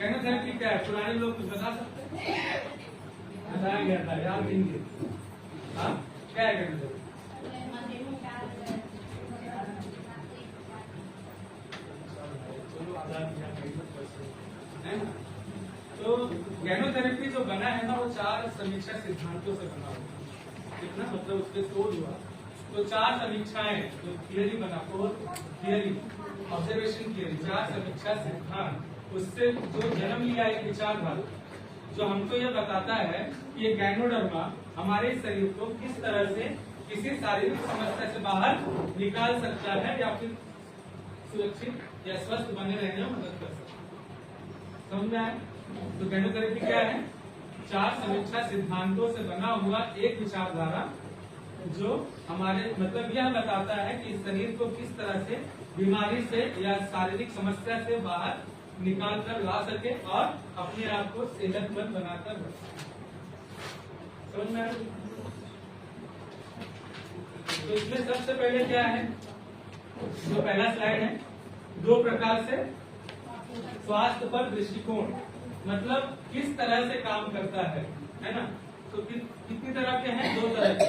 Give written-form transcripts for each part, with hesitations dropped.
गैनोथेरेपी क्या है? पुराने लोग कुछ बता सकते हैं? बताया गया था याद नहीं। हाँ, क्या है गैनोथेरेपी? है ना? तो गैनोथेरेपी जो बना है ना, वो 4 समीक्षा सिद्धांतों से बना हुआ है। कितना मतलब उस पर शोध हुआ, तो 4 समीक्षाएं जो थियरी बना, थियरी, ऑब्जर्वेशन थियरी, 4 समीक्षा सिद्धांत, उससे जो जन्म लिया एक विचारधारा जो हमको ये बताता है कि ये गैनोडर्मा हमारे शरीर को किस तरह से किसी शारीरिक समस्या से बाहर निकाल सकता है या फिर सुरक्षित या स्वस्थ बने रहने में मदद कर सकता है। समझ में आया? तो गैनोथेरेपी क्या है? 4 समीक्षा सिद्धांतों से बना हुआ एक विचारधारा जो हमारे मतलब यह बताता है कि शरीर को किस तरह से बीमारी से या शारीरिक समस्या से बाहर निकाल कर ला सके और अपने आप को सेहतमंद बनाकर रख सके। समझ में आया? तो इसमें सबसे पहले क्या है, जो पहला स्लाइड है, 2 प्रकार से स्वास्थ्य पर दृष्टिकोण, मतलब किस तरह से काम करता है ना? तो कितनी तरह के हैं? 2 तरह के।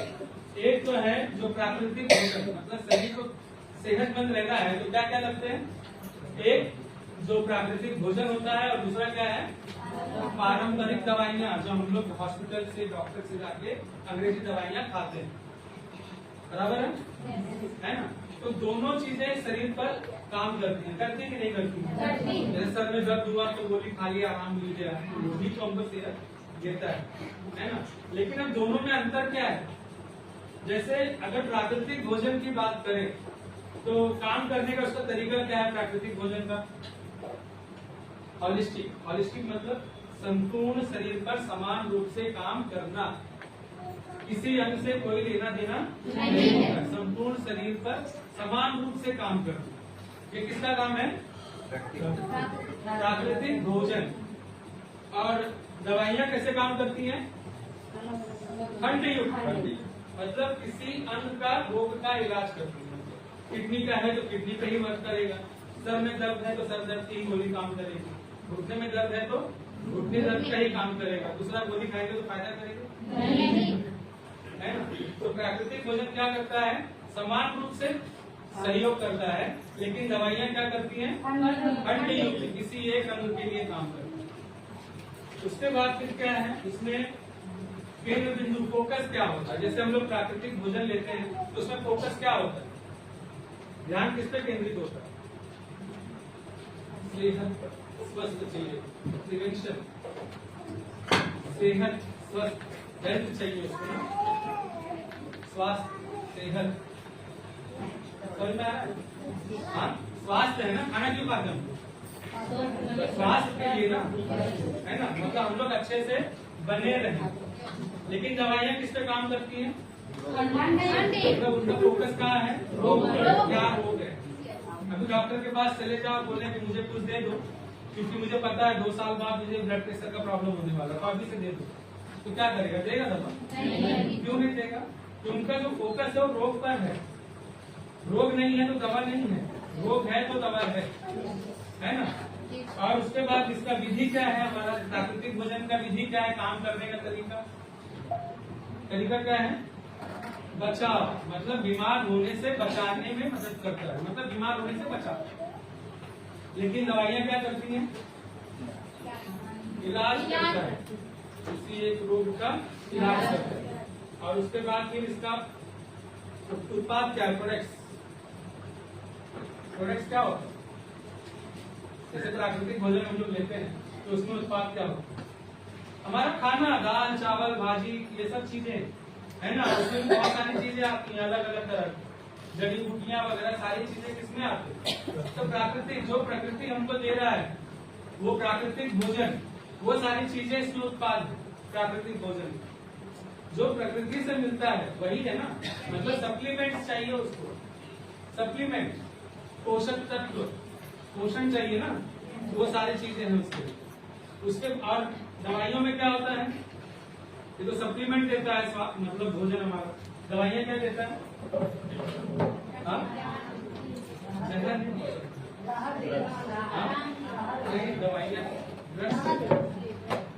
एक तो है जो प्राकृतिक भोजन, मतलब शरीर को सेहतमंद रहना है तो क्या क्या लगते हैं? एक जो प्राकृतिक भोजन होता है, और दूसरा क्या है? पारंपरिक दवाइयाँ, जो हम लोग हॉस्पिटल से डॉक्टर से जाके अंग्रेजी दवाइयाँ खाते हैं। बराबर है ना? तो दोनों चीजें शरीर पर काम करती हैं, करती कि नहीं करती? जैसे सर में दर्द हुआ तो गोली खा लिया, आराम मिल गया, वो भी तो हमको सेहत देता है ना? लेकिन अब दोनों में अंतर क्या है? जैसे अगर प्राकृतिक भोजन की बात करें तो काम करने का उसका तरीका क्या है प्राकृतिक भोजन का? हॉलिस्टिक मतलब संपूर्ण शरीर पर समान रूप से काम करना, किसी अंग से कोई लेना देना नहीं होता, संपूर्ण शरीर पर समान रूप से काम करना। ये किसका काम है? प्राकृतिक भोजन। और दवाइयाँ कैसे काम करती हैं? खंडयुक्त, मतलब किसी अंग का रोग का इलाज करती है। किडनी का है तो किडनी पे ही वर्क करेगा, सर में दर्द है तो सर दर्द की गोली काम करेगी, घुटने में दर्द है तो घुटने दर्द का ही काम करेगा, दूसरा गोली खाएंगे तो फायदा करेगा, है ना? तो प्राकृतिक भोजन क्या करता है? समान रूप से सहयोग करता है, लेकिन दवाइयाँ क्या करती हैं? खंडयुक्त, किसी एक अंग के लिए काम करती है। उसके बाद फिर क्या है इसमें? केंद्र बिंदु, फोकस क्या होता है? जैसे हम लोग प्राकृतिक भोजन लेते हैं तो उसमें फोकस क्या होता है? ध्यान किस पे केंद्रित होता है? सेहत, स्वस्थ चाहिए, प्रिवेंशन, सेहत, स्वस्थ, हेल्थ चाहिए उसको, स्वास्थ्य, सेहत, समझ में आया? हाँ, स्वास्थ्य है ना, खाना क्यों खाते हैं? स्वास्थ्य के लिए ना, है ना? मतलब हम लोग अच्छे से बने रहें। लेकिन दवाइयाँ किस पे काम करती हैं? मतलब उनका फोकस कहाँ है? रोग पर, क्या रोग है? अभी डॉक्टर के पास चले जाओ, बोले कि मुझे कुछ दे दो, क्योंकि मुझे पता है 2 साल बाद मुझे ब्लड प्रेशर का प्रॉब्लम होने वाला है, तो अभी से दे दो, तो क्या करेगा? देगा दवा? क्यों नहीं देगा? तो उनका जो फोकस है वो रोग पर है। रोग नहीं है तो दवा नहीं है, रोग है तो दवा है ना? और उसके बाद इसका विधि क्या है? हमारा प्राकृतिक भोजन का विधि क्या है? काम करने का तरीका क्या है? बचाव, मतलब बीमार होने से बचाने में मदद करता है, मतलब बीमार होने से बचाव। लेकिन दवाइयाँ क्या करती हैं? इलाज करता है, किसी एक रोग का इलाज करता है। और उसके बाद फिर इसका उत्पाद क्या है? प्रोडक्ट्स क्या होता है? जैसे प्राकृतिक भोजन हम लोग लेते हैं तो उसमें उत्पाद क्या होता है? हमारा खाना, दाल चावल भाजी, ये सब चीजें है ना? उसमें बहुत सारी चीजें आती हैं अलग अलग तरह की, जड़ी बूटियां वगैरह सारी चीजें किसमें आती है? तो प्राकृतिक, जो प्रकृति हमको दे रहा है वो प्राकृतिक भोजन, वो सारी चीजें इसमें उत्पाद है। प्राकृतिक भोजन जो प्रकृति से मिलता है वही है ना? मतलब सप्लीमेंट्स चाहिए उसको, सप्लीमेंट, पोषक तत्व, पोषण चाहिए ना, वो सारी चीजें हैं उसके। और दवाइयों में क्या होता है? ये तो सप्लीमेंट देता है, मतलब भोजन हमारा। दवाइयाँ क्या देता है? दवाइयाँ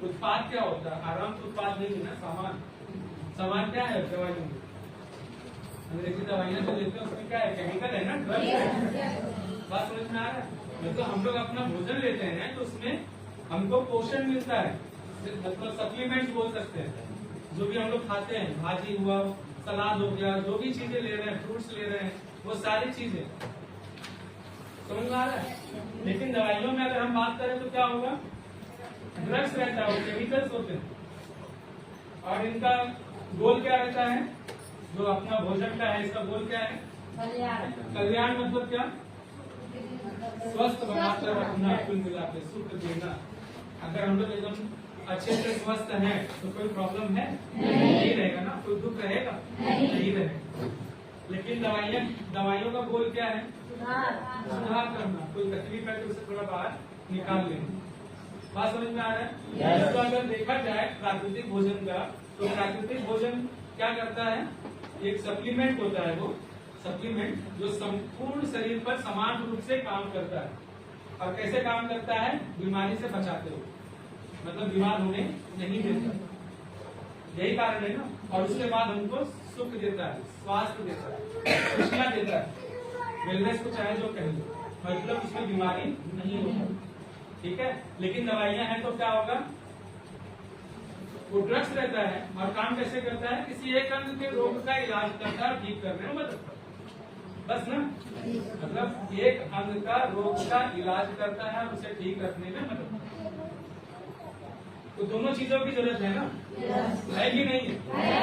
उत्पाद क्या होता है? आराम तो उत्पाद नहीं है ना, सामान। सामान क्या है दवाइयों में? अंग्रेजी दवाइयाँ जो लेते हैं उसमें क्या है? केमिकल है ना, ड्रग्स। बात समझ में आ रहा है? मतलब हम लोग अपना भोजन लेते हैं तो उसमें हमको पोषण मिलता है, मतलब सप्लीमेंट्स बोल सकते हैं। जो भी हम लोग खाते हैं, भाजी हुआ, सलाद हो गया, जो भी चीजें ले रहे हैं, फ्रूट्स ले रहे हैं, वो सारी चीजें समझ में आ रहा है। लेकिन दवाइयों में अगर हम बात करें तो क्या होगा? ड्रग्स रहता है, वो केमिकल्स होते हैं। और इनका गोल क्या रहता है? जो अपना भोजन का है, इसका गोल क्या है? कल्याण। मतलब क्या? स्वस्थ बनाकर रखना, कुल मिला के सुख देना। अगर हम लोग एकदम अच्छे से स्वस्थ हैं तो कोई प्रॉब्लम है? नहीं रहेगा ना, कोई दुख रहेगा? नहीं रहेगा। लेकिन दवाइयों का गोल क्या है? सुधार करना। कोई तकलीफ है तो उसे थोड़ा बाहर निकाल लेना। बात समझ में आ रहा है? तो अगर देखा जाए प्राकृतिक भोजन का, तो प्राकृतिक भोजन क्या करता है? एक सप्लीमेंट होता है, वो सप्लीमेंट जो संपूर्ण शरीर पर समान रूप से काम करता है। और कैसे काम करता है? बीमारी से बचाते हुए, मतलब बीमार होने नहीं देता। यही कारण है ना। और उसके बाद हमको सुख देता है, स्वास्थ्य देता है, खुशियां देता है, वेलनेस को चाहे जो कहें, मतलब उसमें बीमारी नहीं होती। ठीक है। लेकिन दवाइयां हैं तो क्या होगा? वो ड्रग्स रहता है और काम कैसे करता है? किसी एक अंग के रोग का इलाज करता है, ठीक करने में मदद करता है, बस ना। मतलब एक अंग का रोग का इलाज करता है और उसे ठीक रखने में मदद करता है। तो दोनों चीजों की जरूरत है ना, है कि नहीं है?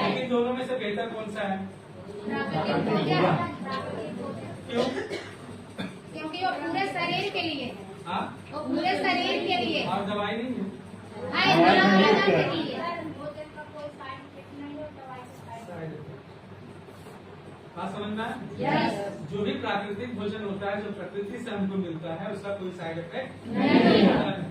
लेकिन दोनों में से बेहतर कौन सा है? क्यों? क्योंकि वो पूरे शरीर के लिए है। हाँ, वो पूरे शरीर के लिए और दवाई नहीं है। के लिए। बात समझ में आया? जो भी प्राकृतिक भोजन होता है, जो प्रकृति से हमको मिलता है, उसका कोई साइड इफेक्ट नहीं होता है।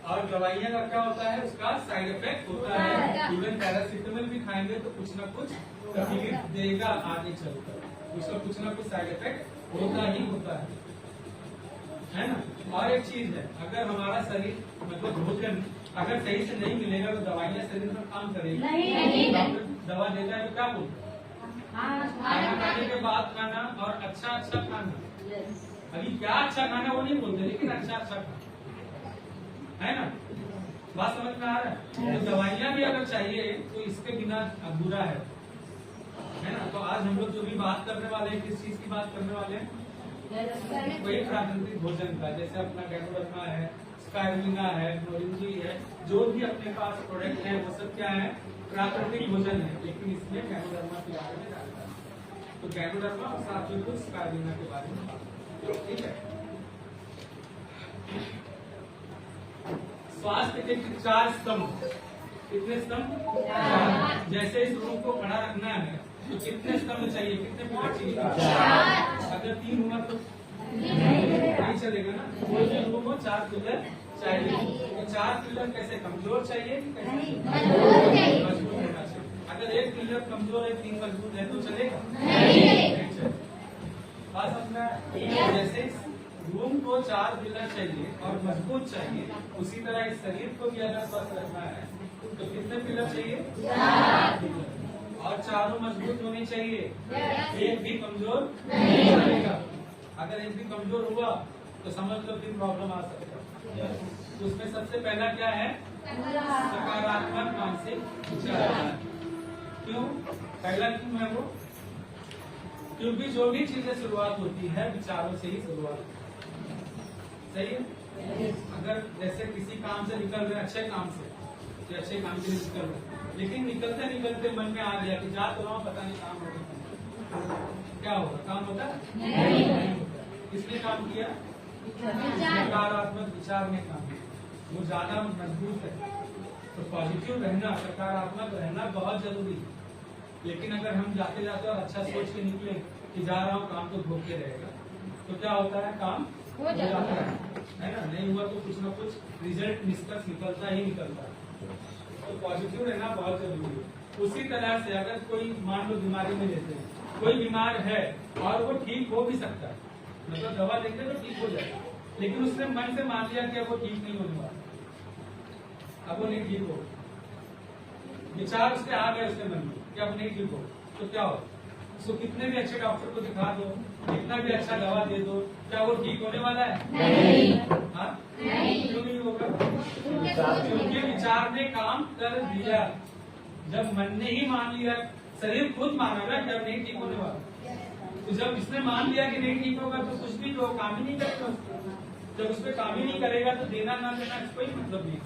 और दवाइयाँ का क्या होता है? उसका साइड इफेक्ट होता है। इवन पैरासिटामोल भी खाएंगे तो कुछ ना कुछ तकलीफ देगा आगे चलकर, उसका कुछ ना कुछ साइड इफेक्ट होता ही होता है ना। और एक चीज है, अगर हमारा शरीर मतलब भोजन अगर सही से नहीं मिलेगा तो दवाइयाँ शरीर में काम करेगी नहीं। डॉक्टर दवा देता है तो क्या बोलता है? खाना खाने के बाद खाना और अच्छा खाना। अभी क्या अच्छा खाना वो नहीं बोलते, लेकिन अच्छा खाना है ना। बात समझ में आ रहा है? तो दवाइयाँ भी अगर चाहिए तो इसके बिना अधूरा है ना। तो आज हम लोग जो भी बात करने वाले हैं, किस चीज की बात करने वाले हैं? वही प्राकृतिक भोजन का। जैसे अपना गैनोडर्मा है, स्पाइरुलिना है, मोरिंगी है, जो भी अपने पास प्रोडक्ट है वो सब क्या है? प्राकृतिक भोजन है। लेकिन इसमें गैनोडर्मा के बारे में जानना है, तो गैनोडर्मा और साथ में कुछ स्पाइरुलिना के बारे में बात। ठीक है। स्वास्थ्य के 4 स्तंभ। कितने स्तंभ? जैसे इस रूम को खड़ा रखना है तो कितने स्तंभ चाहिए? कितने पिलर चाहिए? अगर 3 हुआ तो नहीं चलेगा ना। कोई भी रूम को 4 पिलर चाहिए। तो 4 पिलर कैसे? कमजोर चाहिए कि कैसे? मजबूत होना चाहिए। अगर एक पिलर कमजोर है, 3 मजबूत है तो चलेगा नहीं चलेगा। बात समझना। जैसे रूम को 4 पिलर चाहिए और मजबूत चाहिए, उसी तरह इस शरीर को भी अगर स्वस्थ रखना है तो कितने पिलर चाहिए? 4 पिलर। और चारों मजबूत होने चाहिए, एक भी कमजोर नहीं चलेगा। अगर एक भी कमजोर हुआ तो समझ लो फिर प्रॉब्लम आ सकता है। तो उसमें सबसे पहला क्या है? सकारात्मक मानसिक विचार। क्यों पहला क्यों है वो? क्योंकि जो भी चीजें शुरुआत होती है विचारों से ही शुरुआत होती है। सही है। अगर जैसे किसी काम से निकल रहे, अच्छे काम से, अच्छे काम के लिए निकल रहे, लेकिन निकलते निकलते मन में आ गया कि जा तो रहा हूँ, पता नहीं काम होगा, क्या होगा? काम होता नहीं होता। किसने काम किया? सकारात्मक विचार ने काम किया, वो ज्यादा मजबूत है। तो पॉजिटिव रहना, सकारात्मक रहना बहुत जरूरी है। लेकिन अगर हम जाते जाते और अच्छा सोच के निकले कि जा रहा हूँ, काम तो धोखे रहेगा, तो क्या होता है? काम हो जाता है ना। नहीं हुआ तो कुछ ना कुछ रिजल्ट निष्कर्ष निकलता ही निकलता है। तो पॉजिटिव रहना बहुत जरूरी है। उसी तरह से अगर कोई मान लो बीमारी में लेते हैं, कोई बीमार है और वो ठीक हो भी सकता है, मतलब दवा देते तो ठीक हो जाएगा, लेकिन उसने मन से मान लिया कि वो ठीक नहीं होने वाला, अब वो नहीं ठीक हो, विचार उसके आ गए उसके मन में कि अब नहीं ठीक हो, तो क्या हो? उसको कितने भी अच्छे डॉक्टर को दिखा दो, कितना भी अच्छा दवा दे दो, क्या वो ठीक होने वाला है? नहीं। हाँ? नहीं। क्यों नहीं होगा? उनके सोच में क्योंकि विचार ने काम कर दिया। जब मन ने ही मान लिया, शरीर खुद माना ना कि अब नहीं ठीक होने वाला, तो जब इसने मान लिया कि नहीं ठीक होगा तो कुछ भी तो काम ही नहीं करेगा उसको। जब उस पर काम ही नहीं करेगा तो देना ना देना कोई मतलब नहीं।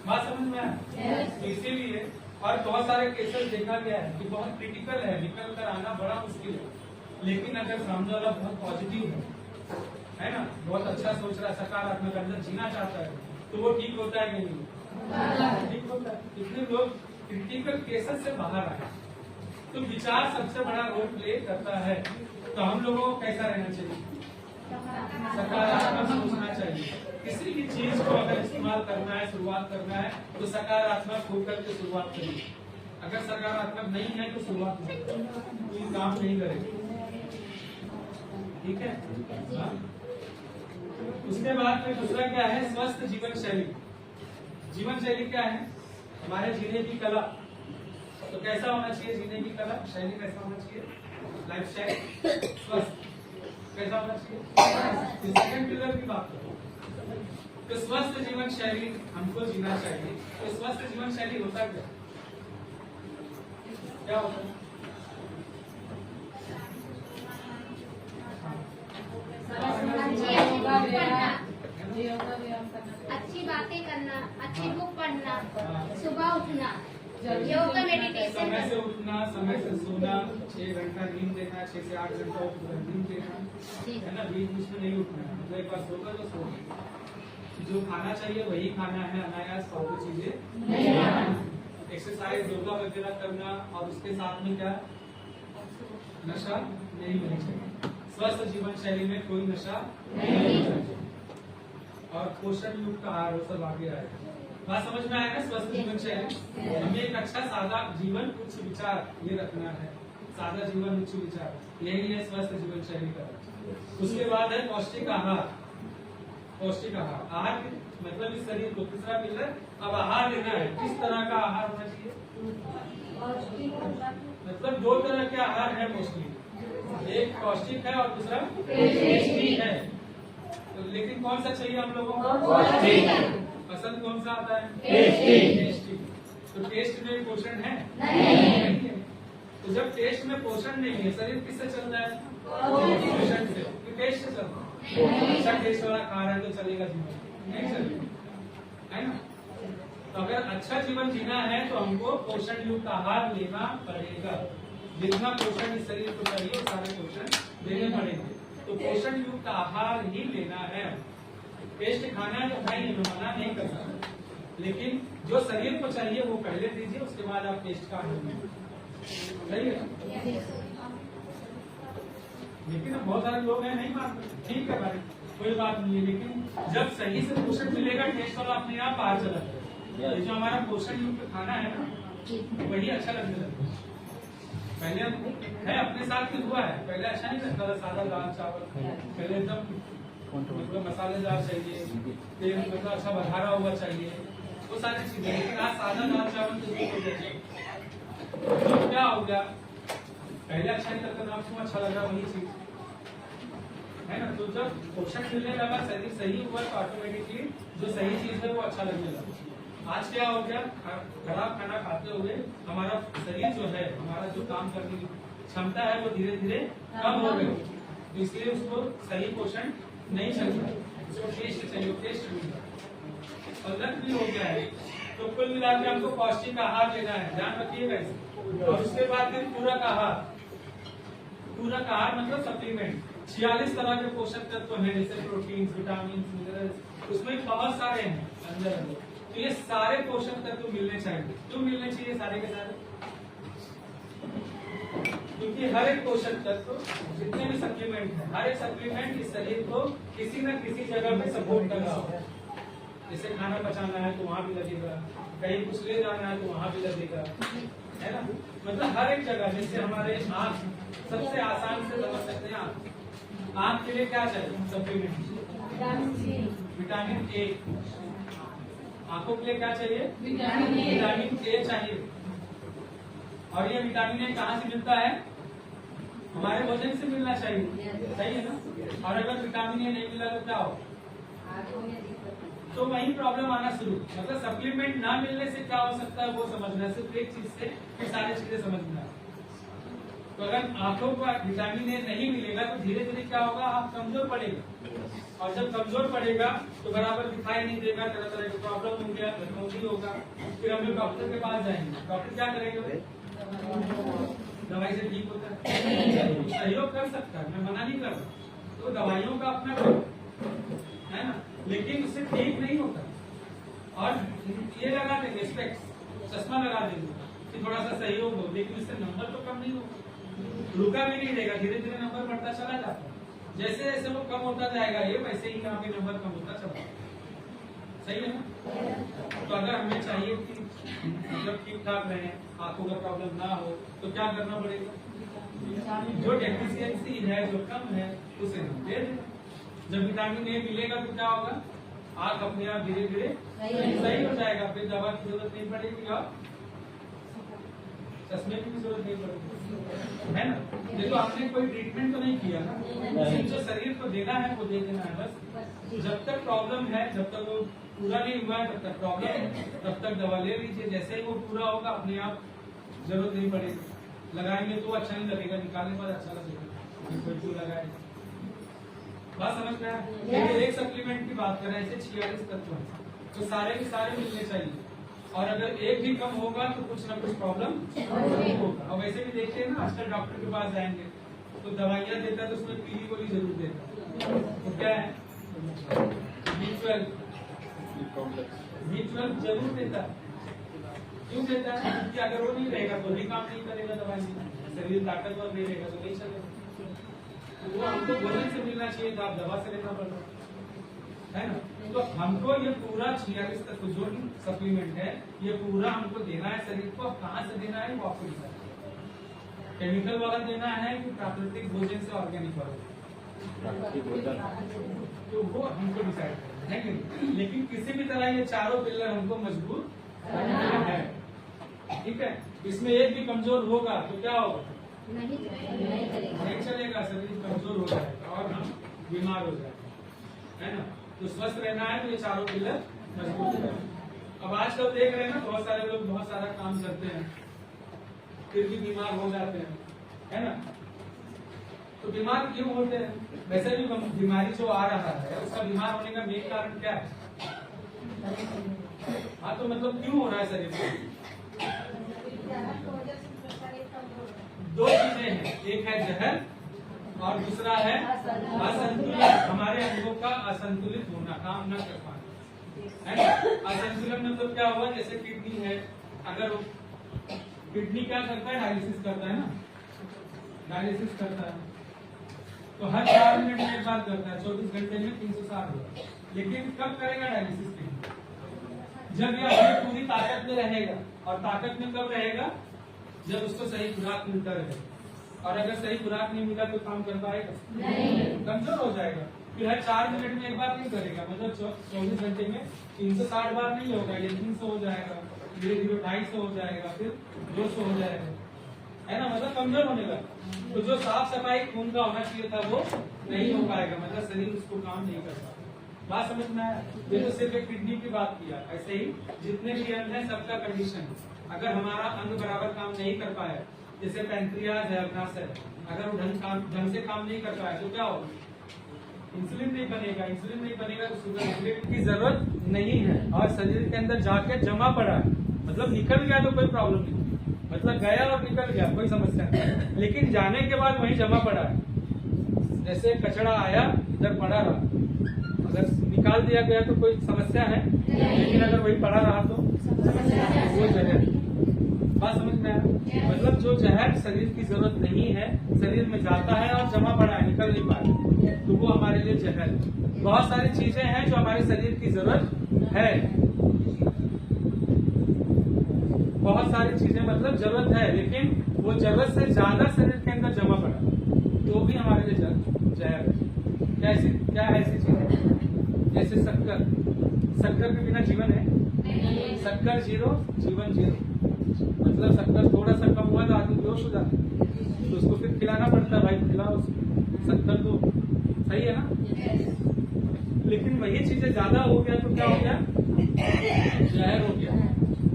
बात समझ में आया? तो इसीलिए और बहुत सारे केसेस देखा गया है कि बहुत क्रिटिकल है, निकल कर आना बड़ा मुश्किल है, लेकिन अगर सामने वाला बहुत पॉजिटिव है ना, बहुत अच्छा सोच रहा है, सकारात्मक अंदर जीना चाहता है, तो वो ठीक होता है कि नहीं? ठीक होता है। कितने लोग क्रिटिकल केसेस से बाहर आए। तो विचार सबसे बड़ा रोल प्ले करता है। तो हम लोगों को कैसा रहना चाहिए? सकारात्मक सोचना चाहिए। किसी भी चीज को अगर इस्तेमाल करना है, शुरुआत करना है, तो सकारात्मक होकर के शुरुआत करिए। अगर सकारात्मक नहीं है तो शुरुआत नहीं, कोई काम नहीं करेगी। ठीक है? हाँ? उसके बाद में दूसरा क्या है? स्वस्थ जीवन शैली। जीवन शैली क्या है? हमारे जीने की कला। तो कैसा होना चाहिए जीने की कला? शैली कैसा होना चाहिए? लाइफ स्टाइल स्वस्थ कैसा होना चाहिए? सेकंड पिलर की बात करो तो स्वस्थ जीवन शैली हमको जीना चाहिए। तो स्वस्थ जीवन शैली होता क्या? क्या होता है? अच्छी बातें करना, अच्छी बुक पढ़ना, सुबह उठना, योगा मेडिटेशन समय से उठना, समय से सोना, 6 घंटा नींद देना, 6 से 8 घंटा नींद देना, है ना। बीच बीच में नहीं उठना है, मतलब एक बार सोगा तो सो गए। जो खाना चाहिए वही खाना है, अनायास फालतू चीजें। एक्सरसाइज, योगा वगैरह करना, और उसके साथ में क्या? नशा नहीं होना चाहिए। स्वस्थ जीवन शैली में कोई नशा नहीं होना चाहिए। और पोषण युक्त आहार वो सब आगे आएगा। बात समझ में आएगा? स्वस्थ जीवन शैली हमें एक अच्छा सादा जीवन, उच्च विचार ये रखना है। सादा जीवन, उच्च विचार, यही है स्वस्थ जीवन शैली का। उसके बाद है पौष्टिक आहार। पौष्टिक आहार, आहार मतलब इस शरीर को तीसरा पिलर। अब आहार लेना है, किस तरह का आहार होना चाहिए? मतलब 2 तरह के आहार है पौष्टिक, एक पौष्टिक है और दूसरा टेस्टी है। तो लेकिन कौन सा चाहिए हम लोगों को? पसंद कौन सा आता है? टेस्टी। तो टेस्ट में पोषण है? नहीं है। तो जब टेस्ट में पोषण नहीं है, शरीर किससे चल रहा है? पोषण से। तो टेस्ट से चल रहा है। अच्छा टेस्ट वाला खा रहा है तो चलेगा जीवन? नहीं चलेगा, है ना। तो अगर अच्छा जीवन जीना है तो हमको पोषण युक्त आहार लेना पड़ेगा। जितना पोषण इस शरीर को चाहिए सारे पोषण देने पड़ेंगे। तो पोषण युक्त आहार ही लेना है। टेस्ट खाना जो खाएंगे, मना नहीं करना, लेकिन जो शरीर को चाहिए वो पहले दीजिए, उसके बाद आप टेस्ट का आनंद। सही है। लेकिन बहुत सारे लोग हैं नहीं मानते, ठीक है भाई कोई बात नहीं है, लेकिन जब सही से पोषण मिलेगा टेस्ट वाला अपने आप बाहर चला जाएगा। जो हमारा पोषण युक्त खाना है ना, वही अच्छा लगने लगता है। पहले है अपने साथ भी हुआ है, पहले अच्छा नहीं लगता था, सादा दाल चावल, पहले एकदम मतलब मसालेदार चाहिए, तेल मतलब अच्छा बघारा हुआ चाहिए, वो सारी चीजें। लेकिन आज सादा दाल चावल तो क्या हो गया? पहले अच्छा नहीं लगता था, अब क्यों अच्छा लग रहा वही चीज, है ना। तो जब पोषण मिलने लगा, शरीर सही हुआ, तो ऑटोमेटिकली जो सही चीज है वो अच्छा लगने लगा। आज क्या हो गया? खराब खाना खाते हुए हमारा शरीर जो है, हमारा जो काम करने की क्षमता है वो धीरे धीरे कम हो गई। तो इसलिए उसको सही पोषण नहीं चाहिए, उसको टेस्ट चाहिए, टेस्ट मिल रहा और लत भी हो गया है। तो कुल मिला के हमको पौष्टिक आहार लेना है, ध्यान रखिएगा इसे। और उसके बाद फिर पूरक आहार। पूरक आहार मतलब सप्लीमेंट। 46 तरह के पोषक तत्व हैं, जैसे प्रोटीन, विटामिन, मिनरल्स, उसमें बहुत सारे हैं अंदर। तो ये सारे पोषक तत्व मिलने चाहिए। क्यों मिलने चाहिए सारे के सारे? क्योंकि हर एक पोषक तत्व, जितने भी सप्लीमेंट है, हर एक सप्लीमेंट इस शरीर को किसी न किसी जगह पे सपोर्ट कर रहा हो। जैसे खाना पचाना है तो वहां भी लगेगा, कहीं कुछ ले जाना है तो वहां भी लगेगा, है ना। मतलब हर एक जगह, जैसे हमारे आँख, सबसे आसान से समझ सकते हैं आँख के लिए क्या चाहिए सप्लीमेंट? Vitamin A. आंखों के लिए क्या चाहिए? Vitamin A. विटामिन ए चाहिए। और ये विटामिन ए कहाँ से मिलता है? हमारे भोजन से मिलना चाहिए, सही है ना। और अगर विटामिन ए नहीं मिला तो क्या हो? तो वही प्रॉब्लम आना शुरू। मतलब सप्लीमेंट ना मिलने से क्या हो सकता है वो समझना है, सिर्फ एक चीज से फिर सारी चीजें समझना है। तो अगर आंखों को विटामिन ए नहीं मिलेगा तो धीरे धीरे क्या होगा? आप कमजोर पड़ेगा, और जब कमजोर पड़ेगा तो बराबर दिखाई नहीं देगा, तरह तरह के प्रॉब्लम हो गया, नहीं होगा। फिर हम लोग डॉक्टर के पास जाएंगे, डॉक्टर क्या करेंगे? दवाई से ठीक होता है, सहयोग कर सकता है, मैं मना नहीं कर रहा। तो दवाइयों का अपना है ना, लेकिन उससे ठीक नहीं होता। और ये लगा देंगे स्पेक्स, चश्मा लगा देंगे कि थोड़ा सा सहयोग हो, लेकिन इससे नंबर तो कम नहीं होगा, रुका भी नहीं देगा, धीरे धीरे नंबर बढ़ता चला जाता है। जैसे जैसे वो कम होता जाएगा ये, वैसे ही यहाँ पे नंबर कम होता चला जाएगा, सही है ना। तो अगर हमें चाहिए कि मतलब ठीक ठाक रहे, आंखों का प्रॉब्लम ना हो, तो क्या करना पड़ेगा? जो डेफिशिएंसी है, जो कम है, उसे हम दे दें। जब विटामिन ए मिलेगा तो क्या होगा? आंख अपने आप धीरे धीरे सही हो जाएगा, फिर दवा की जरूरत नहीं पड़ेगी और चश्मे की भी जरूरत नहीं पड़ेगी, है ना। देखो आपने कोई ट्रीटमेंट तो नहीं किया ना, सिर्फ जो शरीर को देना है वो दे देना है बस। जब तक प्रॉब्लम है, जब तक वो पूरा नहीं हुआ है, तब तक प्रॉब्लम है, तब तक दवा ले लीजिए। जैसे ही वो पूरा होगा अपने आप जरूरत नहीं पड़ेगी। लगाएंगे तो अच्छा नहीं लगेगा, निकालने के बाद अच्छा लगेगा, लगाएंगे। बात समझ में आया? एक सप्लीमेंट की बात कर रहे हैं, ऐसे 46 तत्व हैं, तो सारे के सारे मिलने चाहिए। और अगर एक भी कम होगा तो कुछ ना कुछ प्रॉब्लम होगा। और वैसे भी देखते हैं ना, आजकल डॉक्टर के पास जाएंगे तो दवाइयाँ देता है तो उसमें पीली गोली जरूर देता है। तो क्या है? B12 जरूर देता है। क्यों देता है? क्योंकि अगर वो नहीं रहेगा तो भी काम नहीं करेगा दवाई, शरीर ताकतवर नहीं रहेगा तो नहीं चलेगा। तो वो हमको भोजन से मिलना चाहिए, तो आप दवा से लेना पड़ रहा है ना। तो हमको ये पूरा 46 तत्व जो सप्लीमेंट है, ये पूरा हमको देना है शरीर को। कहाँ से देना है वो आपको डिसाइड करना है। केमिकल वाला देना है कि प्राकृतिक भोजन से, ऑर्गेनिक वाला, तो वो हमको डिसाइड करना है कि। लेकिन किसी भी तरह ये चारों पिलर हमको मजबूत करना है, ठीक है। इसमें एक भी कमजोर होगा तो क्या होगा? नहीं चलेगा, शरीर कमजोर हो जाएगा और हम बीमार हो जाएंगे, है ना। तो स्वस्थ रहना है तो ये चारों पिलर मजबूत है। अब आजकल देख रहे हैं ना, बहुत सारे लोग बहुत सारा काम करते हैं फिर भी बीमार हो जाते हैं, है ना। तो बीमार क्यों होते हैं? वैसे भी बीमारी जो आ रहा है उसका बीमार होने का मेन कारण क्या है? हाँ, तो मतलब क्यों हो रहा है शरीर में? दो चीजें हैं, एक है जहर और दूसरा है असंतुलित। हमारे अंगों का असंतुलित होना, काम न कर पाना, है ना। असंतुलन मतलब क्या हुआ? जैसे किडनी है, अगर किडनी क्या करता है? डायलिसिस करता है ना, डायलिसिस करता है तो हर 4 मिनट में एक बार करता है, 24 घंटे में 360 होगा। लेकिन कब करेगा डायलिसिस? जब यह अपनी पूरी ताकत में रहेगा। और ताकत में कब रहेगा? जब उसको सही खुराक मिलता रहेगा। और अगर सही खुराक नहीं मिला तो काम कर पाएगा? कमजोर हो जाएगा। फिर हर 4 मिनट में एक बार नहीं करेगा, मतलब 24 घंटे में 360 बार नहीं होगा, ये 300 हो जाएगा, धीरे धीरे 250 हो जाएगा, फिर 200 हो जाएगा, है ना। मतलब कमजोर होने लगा। तो जो साफ सफाई खून का होना चाहिए था वो नहीं हो पाएगा, मतलब शरीर उसको काम नहीं कर पाएगा। बात समझ में आया? ये तो सिर्फ एक किडनी की बात किया, ऐसे ही जितने भी अंग हैं सबका कंडीशन। अगर हमारा अंग बराबर काम नहीं कर पाया, जैसे पैंक्रियाज है, अग्नाशय, अगर वो ढंग से काम नहीं कर पाया तो क्या होगा? इंसुलिन नहीं बनेगा, इंसुलिन नहीं बनेगा तो शुगर इंसुलिन की जरूरत नहीं है और शरीर के अंदर जाके जमा पड़ा है, मतलब निकल गया तो कोई प्रॉब्लम नहीं, मतलब गया और निकल गया कोई समस्या नहीं, लेकिन जाने के बाद वही जमा पड़ा है। जैसे कचरा आया इधर पड़ा रहा, अगर निकाल दिया गया तो कोई समस्या है, लेकिन अगर वही पड़ा रहा तो वो जहर। बात समझ में आया? मतलब जो जहर शरीर की जरूरत नहीं है, शरीर में जाता है और जमा पड़ा है, निकल नहीं पाया, तो वो हमारे लिए जहर है। बहुत सारी चीजें हैं जो हमारे शरीर की जरूरत है, बहुत सारी चीजें मतलब जरूरत है, लेकिन वो जरूरत से ज्यादा शरीर के अंदर जमा पड़ा तो भी हमारे लिए जहर है। क्या ऐसी चीजें? जैसे शक्कर के बिना जीवन है? शक्कर 0 जीवन 0। मतलब शक्कर थोड़ा सा कम हुआ तो आदमी बेहोश हो जाता है, तो उसको फिर खिलाना पड़ता है, भाई खिलाओ उसको, शक्कर तो सही है ना। लेकिन वही चीजें ज्यादा हो गया तो क्या हो गया, जहर हो गया।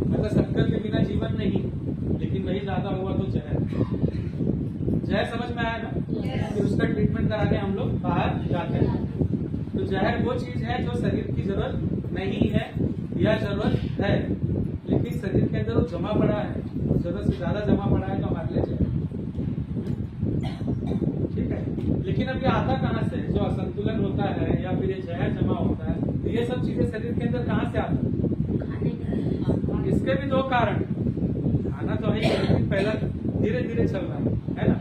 मतलब शक्कर के बिना जीवन नहीं, लेकिन वही ज्यादा हुआ तो जहर। जहर समझ में आया ना। फिर उसका ट्रीटमेंट कराने हम लोग बाहर जाते हैं। तो जहर वो चीज है जो शरीर की जरूरत नहीं है या जरूरत है, लेकिन शरीर के अंदर वो जमा पड़ा है, जरूरत से ज्यादा जमा पड़ा है तो हमारे लिए जहर। ठीक है, लेकिन अब ये आता कहाँ से, जो असंतुलन होता है या फिर ये जहर जमा होता है, तो ये सब चीजें शरीर के अंदर कहाँ से आता है। इसके भी दो कारण, खाना तो है लेकिन पहला धीरे धीरे चल रहा है ना।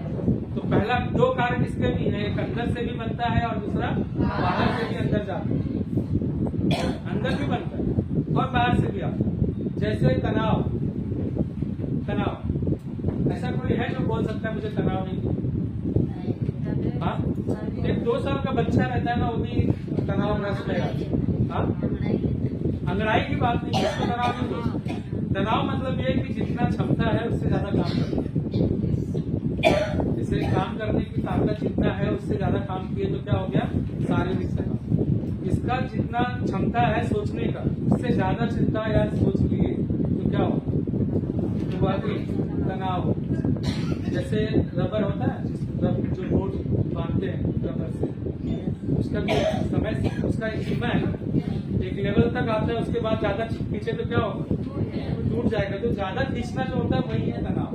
तो पहला दो कारण इसके भी है, एक अंदर से भी बनता है और दूसरा बाहर से भी अंदर जाता है। अंदर भी बनता है और बाहर से भी आता है। जैसे तनाव, ऐसा कोई है जो बोल सकता है मुझे तनाव नहीं? हाँ, एक 2 साल का बच्चा रहता है ना, वो भी तनावग्रस्त है। हाँ, अंगड़ाई की बात नहीं, उसको तनाव नहीं बोलते। तनाव मतलब ये कि जितना क्षमता है उससे ज्यादा काम करना है। जैसे काम करने की ताकत जितना है उससे ज्यादा काम किए तो क्या हो गया, शारीरिक तनाव। इसका जितना क्षमता है सोचने का, उससे ज्यादा चिंता या सोच लिए तो क्या होगा, तनाव। जैसे रबर होता है, जो बोर्ड बांधते हैं रबर से, उसका समय, उसका एक सीमा है, एक लेवल तक आता है, उसके बाद ज्यादा खींचे तो क्या होगा, टूट जाएगा। तो ज्यादा खींचना जो होता है वही है तनाव।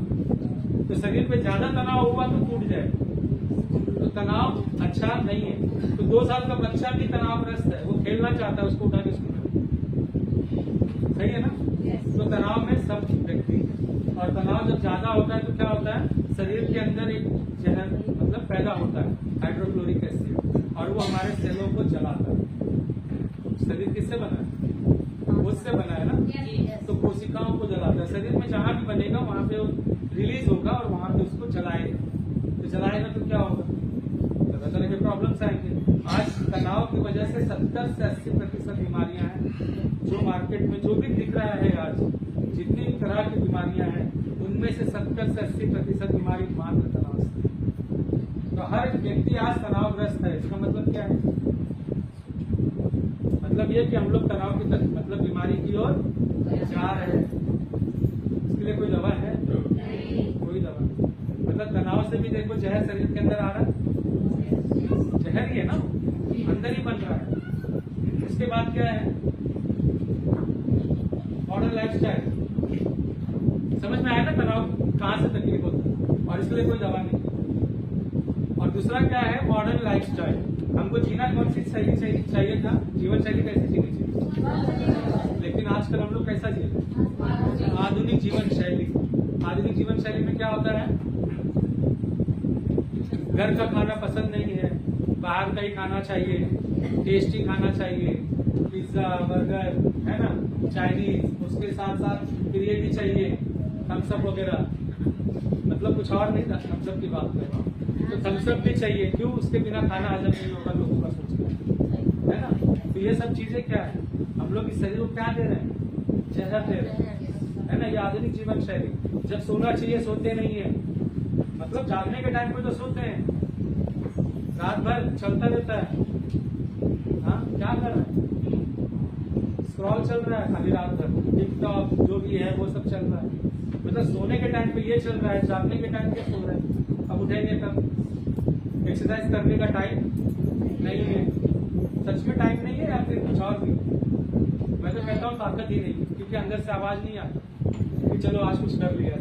तो शरीर पे ज्यादा तनाव हुआ तो टूट जाएगा, तो तनाव अच्छा नहीं है। तो 2 साल का बच्चा भी तनावग्रस्त है, वो खेलना चाहता है, उसको उठा के स्कूल, सही है ना। तो तनाव में सब व्यक्ति, और तनाव जब ज्यादा होता है तो क्या होता है, शरीर के अंदर एक जहर मतलब पैदा होता है, हाइड्रोक्लोरिक एसिड, और वो हमारे सेलों को जलाता है। शरीर किससे बना है, उससे बना है ना। तो कोशिकाओं को जलाता है। शरीर में जहां भी बनेगा वहां पे रिलीज होगा और वहां पे उसको जलाएगा। तो जलाएगा तो क्या होगा, तरह तरह के प्रॉब्लम्स आएंगे। आज तनाव की वजह से 70 से 80% बीमारियां हैं जो मार्केट में जो भी दिख रहा है। आज जितनी तरह की बीमारियां हैं उनमें से 70 से 80% बीमारी मात्र तनाव से। तो हर व्यक्ति आज तनावग्रस्त है। इसका मतलब क्या है, मतलब ये कि हम लोग तनाव की मतलब बीमारी की ओर जा रहे हैं। इसके लिए कोई दवा है? कोई दवा नहीं। मतलब तनाव से भी देखो जहर शरीर के अंदर आ रहा है, जहर ही है ना, अंदर ही बन रहा है। उसके बाद क्या है, मॉडर्न लाइफस्टाइल। समझ में आया ना, तनाव कहाँ से तकलीफ होता है, और इसके लिए कोई दवा नहीं। और दूसरा क्या है, मॉडर्न लाइफस्टाइल। हमको जीना कौन सी शैली चाहिए था, जीवन शैली कैसी जीनी चाहिए, लेकिन आजकल हम लोग कैसा जी, आधुनिक जीवन शैली। आधुनिक जीवन शैली में क्या होता है, घर का खाना पसंद नहीं है, बाहर का ही खाना चाहिए, टेस्टी खाना चाहिए, पिज्जा बर्गर है ना, चाइनीज, उसके साथ साथ फिर ये भी चाहिए थम्सअप वगैरह। मतलब कुछ और नहीं था, थम्सअप की बात कर रहा हूँ। तो थम्सअप भी चाहिए, क्यों, उसके बिना खाना हजम नहीं होगा, लोगों का सोचना है ना। तो ये सब चीजें क्या है, हम लोग इस शरीर को क्या दे रहे हैं, जहर दे रहे हैं, है ना। ये आधुनिक जीवन शैली। जब सोना चाहिए सोते नहीं है, मतलब जागने के टाइम पे तो सोते हैं, रात भर चलता रहता है। हाँ, क्या कर रहा है, स्क्रॉल चल रहा है खाली रात भर, टिकटॉक जो भी है वो सब चल रहा है। मतलब सोने के टाइम पे ये चल रहा है, जागने के टाइम पे सो रहे हैं। अब उठेंगे तब एक्सरसाइज करने का टाइम नहीं है, सच में टाइम नहीं है या फिर कुछ और भी। मैं तो कहता हूँ ताकत ही नहीं, क्योंकि अंदर से आवाज नहीं आती कि चलो आज कुछ कर लिया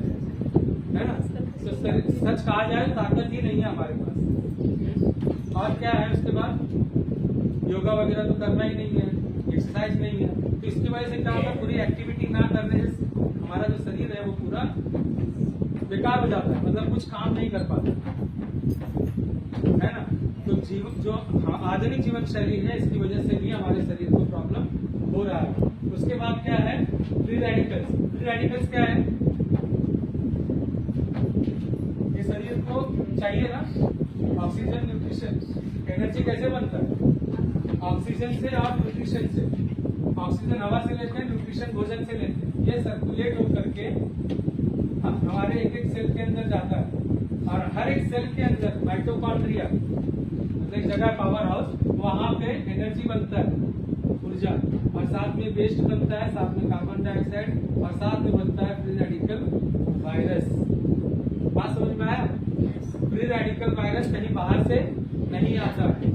है ना। तो सच कहा जाए ताकत ही नहीं है हमारे पास। और क्या है, उसके बाद योगा वगैरह तो करना ही नहीं है, एक्सरसाइज नहीं है। तो इसकी वजह से क्या होगा, पूरी एक्टिविटी ना करने से हमारा जो शरीर है वो पूरा बेकार हो जाता है, मतलब कुछ काम नहीं कर पाता, है ना। तो जीवन जो आधुनिक जीवन शैली है, इसकी वजह से भी हमारे शरीर को प्रॉब्लम हो रहा है। उसके बाद क्या है, फ्री रेडिकल्स। फ्री रेडिकल्स क्या है, ये शरीर को चाहिए ना ऑक्सीजन, न्यूट्रिशन। एनर्जी कैसे बनता है, ऑक्सीजन से और न्यूट्रिशन से। ऑक्सीजन हवा से लेते हैं, न्यूट्रिशन भोजन से लेते हैं। ये सर्कुलेट होकर के हमारे एक एक सेल के अंदर जाता है और हर एक सेल के अंदर माइटोकॉन्ड्रिया मतलब एक जगह पावर हाउस, वहां पे एनर्जी बनता है, ऊर्जा, और साथ में वेस्ट बनता है, साथ में कार्बन डाइऑक्साइड, और साथ में बनता है फ्री रेडिकल वायरस। बात समझ में आया? फ्री रेडिकल वायरस कहीं बाहर से नहीं आता है।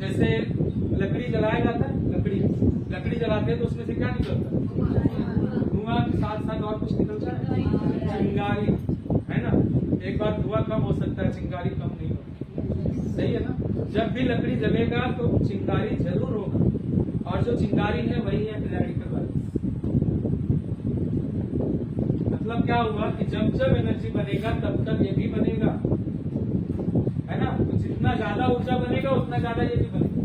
जैसे लकड़ी जलाया जाता है, लकड़ी जलाते हैं तो उसमें से क्या निकलता है? धुआं के साथ साथ और कुछ निकलता है, चिंगारी, है ना। एक बार धुआं कम हो सकता है, चिंगारी कम नहीं होती, सही है ना। जब भी लकड़ी जलेगा तो चिंगारी जरूर होगा, और जो चिंगारी है वही है फ्री रेडिकल वायरस। मतलब क्या हुआ कि जब जब एनर्जी बनेगा तब तब ये भी बनेगा, है ना। तो जितना ज्यादा ऊर्जा बनेगा उतना ज्यादा ये भी बनेगा,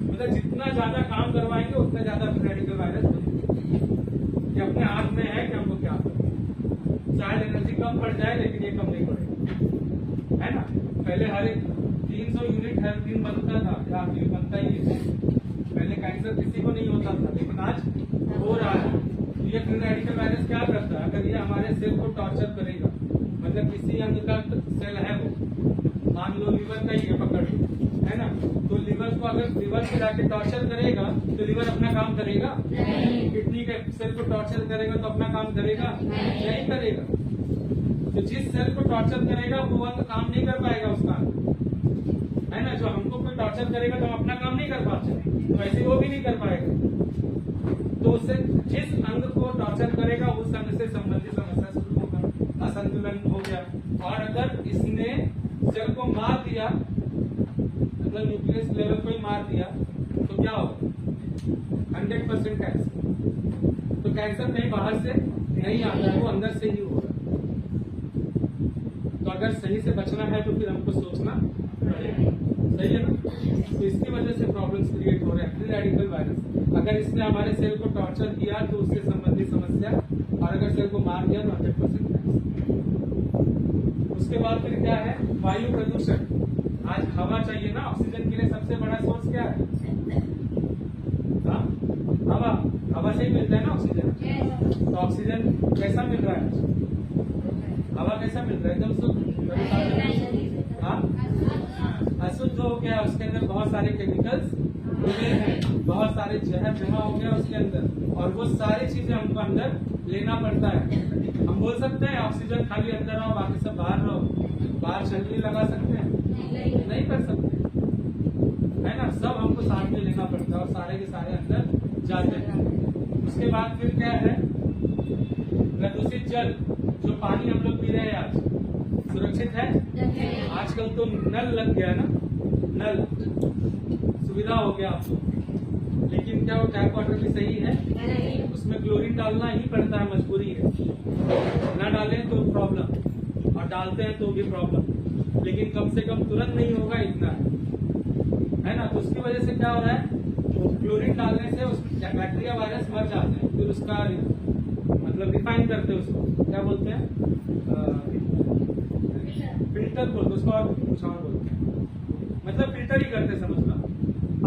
मतलब जितना ज्यादा काम करवाएंगे उतना ज्यादा फ्री रेडिकल वायरस बनेगा। ये अपने हाथ में है कि हमको क्या करना। शायद एनर्जी कम पड़ जाए लेकिन ये कम नहीं पड़ेगा, है ना। पहले हर एक 300 यूनिट हर दिन बनता था, या अभी बनता ही है। पहले कैंसर किसी को नहीं होता था, लेकिन आज हो रहा है। ये फ्री रेडिकल वायरस क्या करता है? अगर ये हमारे सेल को टॉर्चर करेगा, मतलब किसी अंग का सेल है वो, मान लो लिवर का ही है, पकड़ लो, है ना। तो लिवर को अगर लिवर से जाके टॉर्चर करेगा तो लिवर अपना काम करेगा? किडनी के सेल को टॉर्चर करेगा तो अपना काम करेगा? नहीं करेगा। तो जिस सेल को टॉर्चर करेगा वो अंग काम नहीं कर पाएगा उसका, है ना। जो हमको कोई टॉर्चर करेगा तो हम अपना काम नहीं कर पाते, तो ऐसे वो भी नहीं कर पाएगा। तो उससे जिस अंग को टॉर्चर करेगा उस अंग से संबंधित समस्या शुरू होगा, असंतुलन हो गया। और अगर इसने सेल को मार दिया, मतलब न्यूक्लियस लेवल को ही मार दिया, तो क्या होगा? 100% कैंसर। तो कैंसर कहीं बाहर से नहीं आता है, वो अंदर से ही होगा। तो अगर सही से बचना है तो फिर हमको सोचना पड़ेगा, सही है ना। तो इसकी वजह से प्रॉब्लम्स क्रिएट हो रहे हैं। फ्री रेडिकल वायरस अगर इसने हमारे सेल को टॉर्चर किया तो उससे संबंधित समस्या, और अगर सेल को मार दिया तो 100% कैंसर। उसके बाद फिर क्या है? वायु प्रदूषण। आज हवा चाहिए ना, ऑक्सीजन के लिए सबसे बड़ा सोर्स क्या है? हवा से ही मिलता है ना ऑक्सीजन। तो ऑक्सीजन कैसा मिल रहा है? हवा कैसा मिल रहा है? एकदम शुद्ध। हाँ, अशुद्ध हो गया, उसके अंदर बहुत सारे केमिकल्स मिले हैं, बहुत सारे जहर जमा हो गया उसके अंदर, और वो सारी चीजें हमको अंदर लेना पड़ता है। हम बोल सकते हैं ऑक्सीजन खाली अंदर आओ बाकी सब बाहर रहो, बाहर छलनी लगा सकते हैं? नहीं कर सकते, है ना। सब हमको साथ में लेना पड़ता है और सारे के सारे अंदर जाते हैं। उसके बाद फिर क्या है? प्रदूषित जल। जो पानी हम लोग पी रहे हैं आज सुरक्षित है? आजकल तो नल लग गया ना, नल सुविधा हो गया आपको, लेकिन क्या वो टैप वाटर भी सही है? उसमें क्लोरीन डालना ही पड़ता है, मजबूरी है। ना डालें तो प्रॉब्लम, और डालते हैं तो भी प्रॉब्लम, लेकिन कम से कम तुरंत नहीं होगा इतना, है ना। तो उसकी वजह से क्या हो रहा है? क्लोरीन डालने से बैक्टीरिया वायरस मर जाते हैं, फिर उसका मतलब रिफाइन करते हैं, उसको क्या बोलते हैं? फिल्टर बोलते हैं उसको, और कुछ और बोलते हैं, मतलब फिल्टर ही करते, समझना।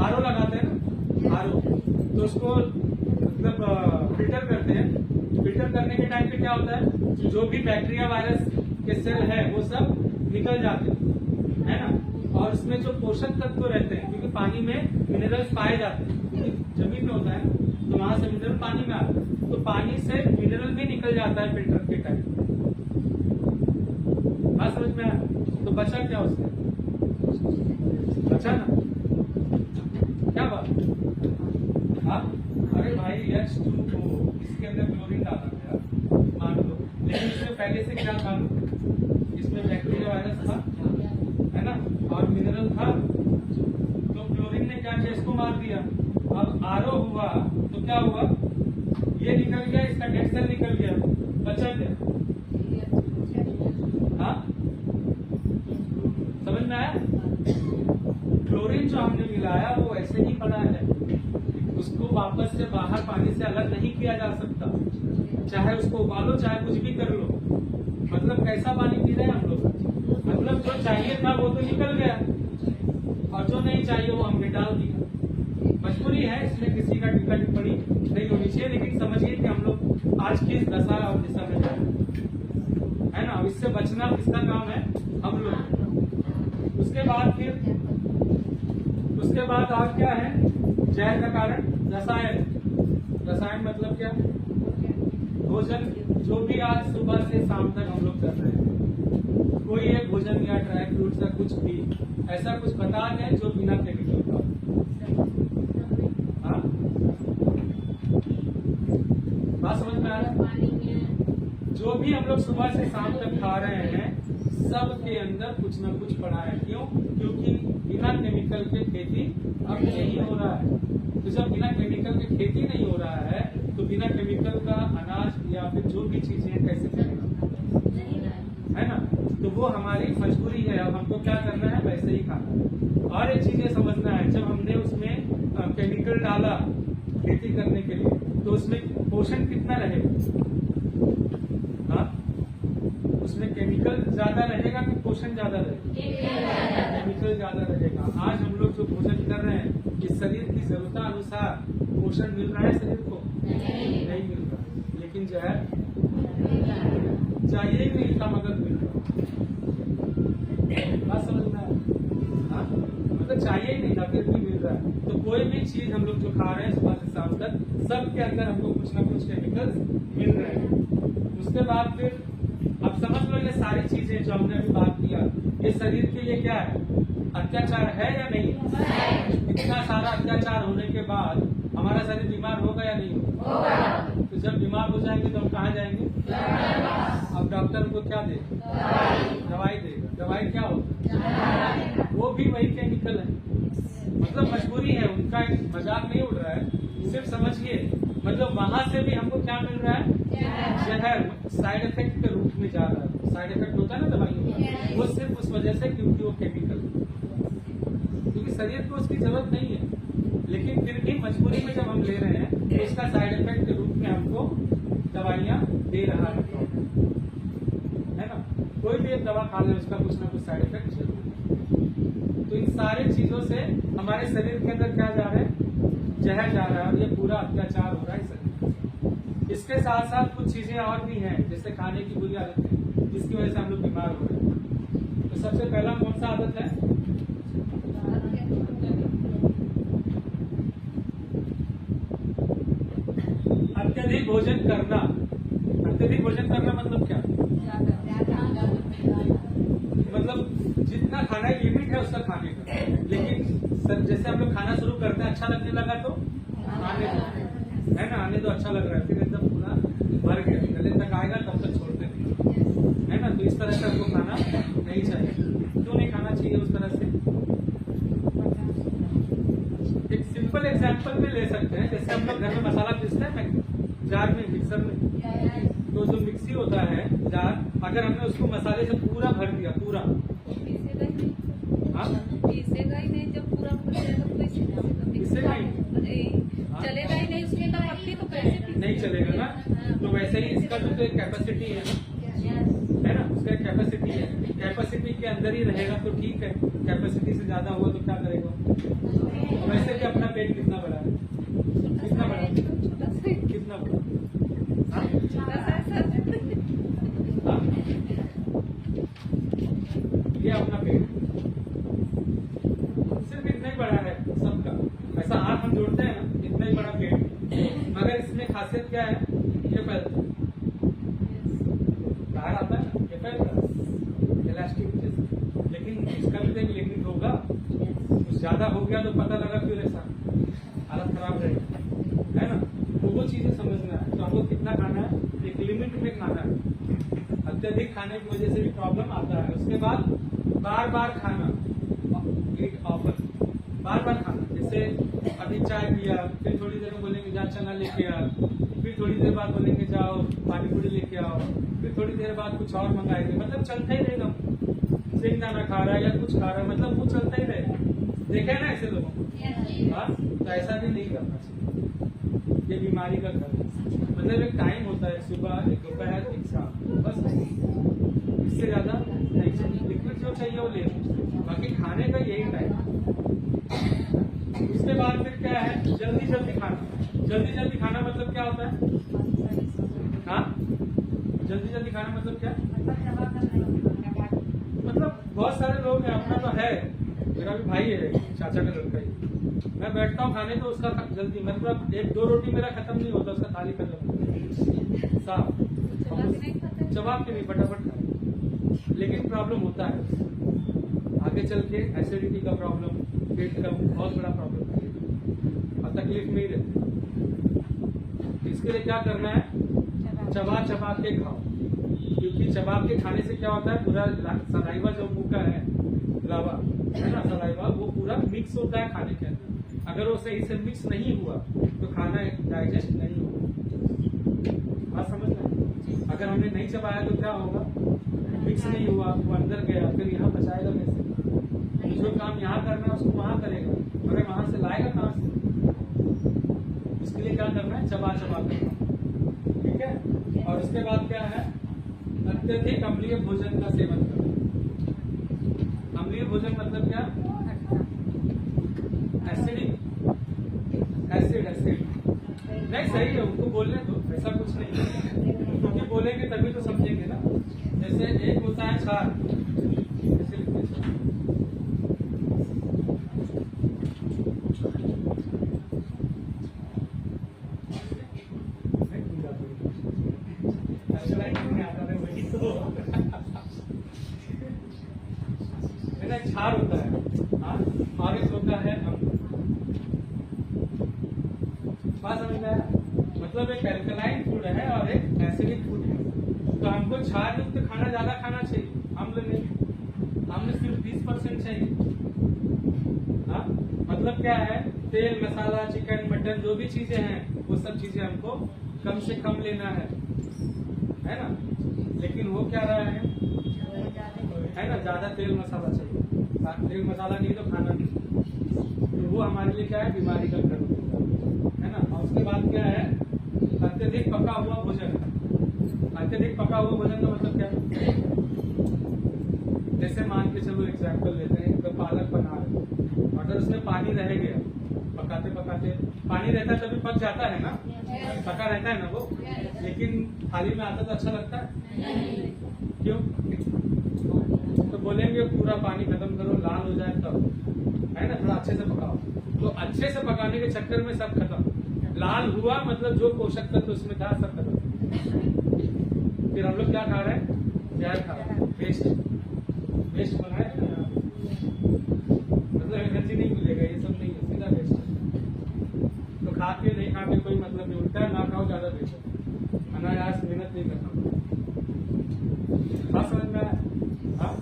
आरओ लगाते हैं ना, आरओ, तो उसको मतलब फिल्टर करते हैं। फिल्टर करने के टाइम पे क्या होता है? जो भी बैक्टीरिया वायरस के सेल है वो सब निकल जाते हैं, है ना। और उसमें जो पोषक तत्व रहते हैं, क्योंकि पानी में मिनरल्स पाए जाते हैं, क्योंकि जमीन में होता है तो वहां से मिनरल पानी में आता है, तो पानी से मिनरल भी निकल जाता है फिल्टर के टाइम। बात समझ में आया? तो बचा क्या उससे? बचा ना, क्या बात? हाँ, अरे भाई H2O, इसके अंदर क्लोरीन डाला गया मान लो, लेकिन इसमें पहले से क्या था? इसमें बैक्टीरिया वायरस था, है ना, और मिनरल था। तो क्लोरीन ने क्या किया? इसको मार दिया। अब आरओ हुआ तो क्या हुआ? ये निकल गया, इसका डेड सेल निकल गया, बचा क्या? हाँ, समझ में आया? क्लोरीन जो हमने मिलाया वो ऐसे ही पड़ा है, उसको वापस से बाहर पानी से अलग नहीं किया जा सकता, चाहे उसको उबालो चाहे कुछ भी कर लो। मतलब कैसा पानी पी रहे हैं हम लोग? मतलब जो चाहिए था वो तो निकल गया, और जो नहीं चाहिए वो हमने डाल दिया। मजबूरी है, इसमें किसी का टीका टिप्पणी नहीं होनी चाहिए, लेकिन समझिए कि हम लोग आज की इस दशा और दिशा में जा रहे हैं, है ना। इससे बचना किसका काम है? हम लोग। उसके बाद आप क्या है? जहर का कारण रसायन। रसायन मतलब क्या? भोजन जो भी आज सुबह से शाम तक हम लोग कर रहे हैं, कोई एक भोजन या ड्राई फ्रूट या कुछ भी ऐसा कुछ बता दें जो बिना केमिकल का। हाँ, बात समझ में आ रहा है? जो भी हम लोग सुबह से शाम तक खा रहे हैं, सब के अंदर कुछ ना कुछ पड़ा है। क्यों? क्योंकि बिना केमिकल के खेती अब नहीं हो रहा है। तो जब बिना केमिकल के खेती नहीं हो रहा है, तो बिना केमिकल का अनाज या फिर जो भी चीजें हैं कैसे चलेगा? है ना। तो वो हमारी मजबूरी है, अब हमको क्या करना है? वैसे ही खाना है। और एक चीज ये समझना है, जब हमने उसमें केमिकल डाला खेती करने के लिए, तो उसमें पोषण कितना रहेगा? हाँ, उसमें केमिकल ज्यादा रहेगा कि पोषण ज्यादा रहेगा? केमिकल ज्यादा रहेगा। आज हम लोग जो भोजन कर रहे हैं, इस शरीर की जरूरतानुसार पोषण मिल रहा है शरीर को? नहीं मिल रहा। लेकिन जहर चाहिए ही नहीं था मगर मिल रहा। बात समझना है? हाँ, मतलब चाहिए ही नहीं था फिर भी मिल रहा है। तो कोई भी चीज हम लोग जो खा रहे हैं सुबह से शाम तक, सबके अंदर हमको कुछ ना कुछ केमिकल मिल रहे हैं। उसके बाद फिर अब समझ लो, ये सारी चीजें जो हमने अभी बात किया, ये शरीर के लिए क्या है? अत्याचार है या नहीं? इतना सारा अत्याचार होने के बाद हमारा शरीर बीमार होगा या नहीं होगा? तो जब बीमार हो जाएंगे तो हम कहाँ जाएंगे? अब डॉक्टर उनको क्या देगा? दवाई देगा। दवाई क्या होगा? वो भी वही केमिकल है। मतलब मजबूरी है, उनका मजाक नहीं उड़ रहा है। सिर्फ समझिए, मतलब वहां से भी हमको क्या मिल रहा है? जहर साइड इफेक्ट के रूप में जा रहा है। साइड इफेक्ट होता है ना दवाइयों का, वो सिर्फ उस वजह से क्योंकि वो केमिकल, क्योंकि शरीर को उसकी जरूरत नहीं है, लेकिन फिर भी मजबूरी में जब हम ले रहे हैं तो उसका साइड इफेक्ट के रूप में हमको दवाइयाँ दे रहा है ना। कोई भी एक दवा खा ले, उसका कुछ ना कुछ साइड इफेक्ट जरूर है। तो इन सारी चीजों से हमारे शरीर के अंदर क्या जा रहा है? जहर जा रहा है, और ये पूरा अत्याचार हो रहा है शरीर। इसके साथ साथ कुछ चीजें और भी हैं, जैसे खाने की बुरी आदतें, जिसकी वजह से हम लोग बीमार हो रहे हैं। तो सबसे पहला कौन सा आदत है? अत्यधिक भोजन करना। अत्यधिक भोजन करना मतलब क्या? मतलब जितना खाना है लिमिट है उसका खाने का। लेकिन जैसे हम लोग खाना शुरू करते हैं, अच्छा लगने लगा तो आने दो, है ना, आने तो अच्छा लग रहा है, फिर एकदम पूरा भर गया, गले तक आएगा तब तक छोड़ते नहीं, है ना। तो इस तरह से हमको खाना नहीं चाहिए। क्यों नहीं खाना चाहिए उस तरह से? एक सिंपल एग्जांपल में ले सकते हैं, जैसे हम लोग घर में मसाला पीसते हैं जार में, मिक्सर में, तो जो मिक्सी होता है जार, अगर हमने उसको मसाले से पूरा भर दिया, पूरा पीसेगा ही नहीं, जब पूरा भर जाएगा तो पीसेगा ही चलेगा ही नहीं, उसमें तो पत्ती तो कैसे नहीं चलेगा ना। तो वैसे ही इसका जो एक कैपेसिटी है ना, उसका एक कैपेसिटी है, कैपेसिटी के अंदर ही रहेगा तो ठीक है, कैपेसिटी से ज्यादा होगा तो क्या करेगा? वैसे भी अपना पेट कितना बड़ा है? कितना बड़ा? कितना बड़ा? ये अपना पेट सिर्फ इतना ही बड़ा है सबका। ऐसा हाथ हम जोड़ते हैं ना, इतना ही बड़ा पेट, मगर इसमें खासियत क्या है? ये फैलता है, बाहर आता है ना, ये फैलता इलास्टिक जैसे। लेकिन इसका भी तो एक लिमिट होगा, कुछ ज्यादा हो गया तो पता लगा फिर ऐसा हालत खराब रहेगी, है ना। तो वो चीजें समझना है। तो हमको कितना खाना है? एक लिमिट में खाना है। अत्यधिक खाने की वजह से भी प्रॉब्लम आता है। उसके बाद बार बार खाना, ईट ऑफन, बार बार खाना। जैसे अभी चाय पिया, फिर थोड़ी देर में बोलेंगे जा चना लेके आ, फिर थोड़ी देर बाद बोलेंगे जाओ पानी पूरी लेके आओ, फिर थोड़ी देर बाद कुछ और मंगाएंगे। मतलब चलता ही रहेगा, सिंगदाना खा रहा है या कुछ खा रहा है, मतलब वो चलता ही रहेगा। देखा है ना ऐसे लोगों को? हाँ, तो ऐसा भी नहीं करना चाहिए, ये बीमारी का घर है। मतलब एक टाइम होता है, सुबह, एक दोपहर, एक शाम, बस इससे ज्यादा नहीं चाहिए। लिक्विड जो चाहिए वो ले, बाकी खाने का यही टाइम। उसके बाद बाद फिर क्या है, जल्दी जल्दी खाना। जल्दी जल्दी खाना मतलब क्या होता है? हाँ, जल्दी जल्दी खाना मतलब क्या? मतलब बहुत सारे लोग हैं, अपना तो है, मेरा भी भाई है, चाचा का लड़का ही। मैं बैठता हूँ खाने तो उसका जल्दी, मतलब 1-2 रोटी मेरा खत्म नहीं होता, उसका थाली खत्म होता साफ, जवाब के नहीं, फटाफट खाए। लेकिन प्रॉब्लम होता है आगे चल के, एसिडिटी का प्रॉब्लम, पेट का बहुत बड़ा प्रॉब्लम है और तकलीफ नहीं रहती। इसके लिए क्या करना है? चबा चबा के खाओ, क्योंकि चबा के खाने से क्या होता है, पूरा सलाइवा जो मुंह का है, लावा है ना, सलाइवा वो पूरा मिक्स होता है खाने के अंदर। अगर वो सही से मिक्स नहीं हुआ तो खाना डाइजेस्ट नहीं होगा। बात समझ में? अगर हमने नहीं चबाया तो क्या होगा? मिक्स नहीं हुआ, वो अंदर गया, फिर यहाँ बचाएगा कैसे? जो काम यहाँ करना है उसको वहाँ करेगा, मगर वहां से लाएगा कहाँ से? उसके लिए क्या करना है? चबा चबा करना, ठीक है। और उसके बाद क्या है? अत्यधिक अम्लीय भोजन का सेवन करना। अम्लीय भोजन मतलब क्या? एसिडिक, एसिड नहीं, सही है, उनको बोलने दो, ऐसा कुछ नहीं है, क्योंकि बोलेंगे तभी तो समझेंगे ना। जैसे एक होता है क्षार, जैसे लिखते हैं क्षार होता है, हाँ, और एक होता है अम्ल। बात समझ में आया? मतलब एक एल्कलाइन फूड है और एक एसिडिक फूड है। तो हमको क्षार युक्त खाना ज्यादा खाना चाहिए, अम्ल नहीं। अम्ल सिर्फ 20% चाहिए। हाँ, मतलब क्या है? तेल, मसाला, चिकन, मटन, जो भी चीजें हैं वो सब चीजें हमको कम से कम लेना है ना। लेकिन वो क्या रहा है ना, ज्यादा तेल मसाला चाहिए। तेल मसाला नहीं तो खाना नहीं, तो वो हमारे लिए क्या है? बीमारी का घर है ना। और उसके बाद क्या है? अत्यधिक पका हुआ भोजन। अत्यधिक पका हुआ भोजन का मतलब क्या है? जैसे मान के चलो एग्जाम्पल लेते हैं, तो पालक बना रहे, अगर उसमें पानी रह गया, पकाते पकाते पानी रहता है तभी पक जाता है ना, पका रहता है ना वो, लेकिन थाली में आता तो अच्छा लगता है, क्यों? तो बोलेंगे पूरा पानी खत्म करो, लाल हो जाए तब, है ना, थोड़ा अच्छे से पकाओ। तो अच्छे से पकाने के चक्कर में सब खत्म। लाल हुआ मतलब जो पोषक तत्व उसमें था सब खत्म। फिर हम लोग क्या खा रहे हैं? प्याज खा रहे हैं, वेस्ट बनाए ना, मतलब एनर्जी नहीं मिलेगा, ये सब नहीं है, सीधा वेस्ट। तो खा के नहीं खा के कोई मतलब नहीं, उल्टा ना खाओ ज्यादा बेहतर, अनायास मेहनत नहीं करना। बात समझ में आया? हाँ,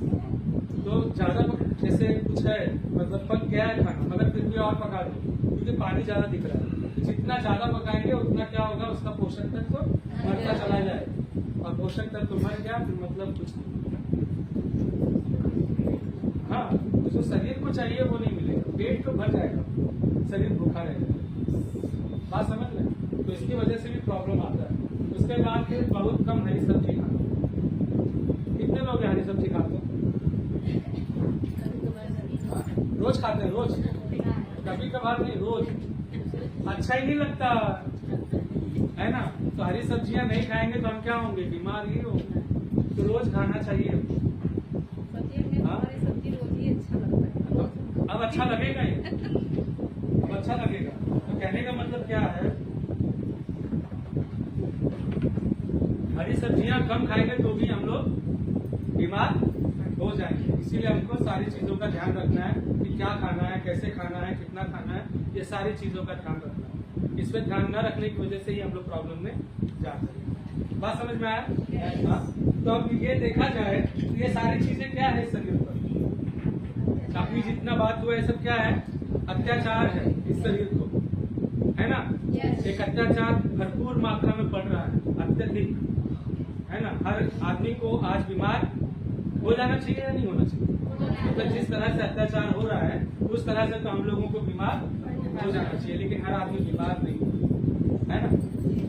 तो ज्यादा जैसे कुछ है, मतलब पक गया है खाना, मगर फिर भी और पका दो, क्योंकि पानी ज्यादा दिख रहा है। तो जितना ज्यादा पकाएंगे उतना क्या होगा? उसका पोषक तत्व मरता चला जाए, और पोषक तत्व मर गया फिर मतलब कुछ नहीं। हाँ, तो जो शरीर को चाहिए वो नहीं मिलेगा, पेट तो भर जाएगा, शरीर भूखा रहेगा। बात समझ लें? तो इसकी वजह से भी प्रॉब्लम आता है। उसके बाद फिर बहुत कम हरी सब्जी खाना। कितने लोग हरी सब्जी खाते हैं? रोज खाते हैं? रोज, कभी कभार नहीं, रोज। अच्छा ही नहीं लगता है ना। तो हरी सब्जियां नहीं खाएंगे तो हम क्या होंगे? बीमार ही होंगे। तो रोज खाना चाहिए। सब्जी रोज ही अच्छा लगता है। अब अच्छा लगेगा ही, अब अच्छा लगेगा। तो कहने का मतलब क्या है? हरी सब्जियां कम खाएंगे तो भी हम लोग बीमार हो जाएंगे। इसीलिए हमको सारी चीजों का ध्यान रखना है कि क्या खाना है, कैसे खाना है, कितना खाना है, ये सारी चीजों का ध्यान रखना है। इस पर ध्यान न रखने की वजह से ही हम लोग प्रॉब्लम में जाते हैं। बात समझ में आया? हाँ? तो अब ये देखा जाए तो ये सारी चीजें क्या है शरीर पर? काफी जितना बात हुआ है सब क्या है? अत्याचार है इस शरीर को, है ना। एक अत्याचार भरपूर मात्रा में पड़ रहा है, अत्यधिक, है ना। हर आदमी को आज बीमार हो जाना चाहिए या नहीं होना चाहिए? मतलब जिस तरह से अत्याचार हो रहा है उस तरह से तो हम लोगों को बीमार हो जाना चाहिए, लेकिन हर आदमी बीमार नहीं है ना।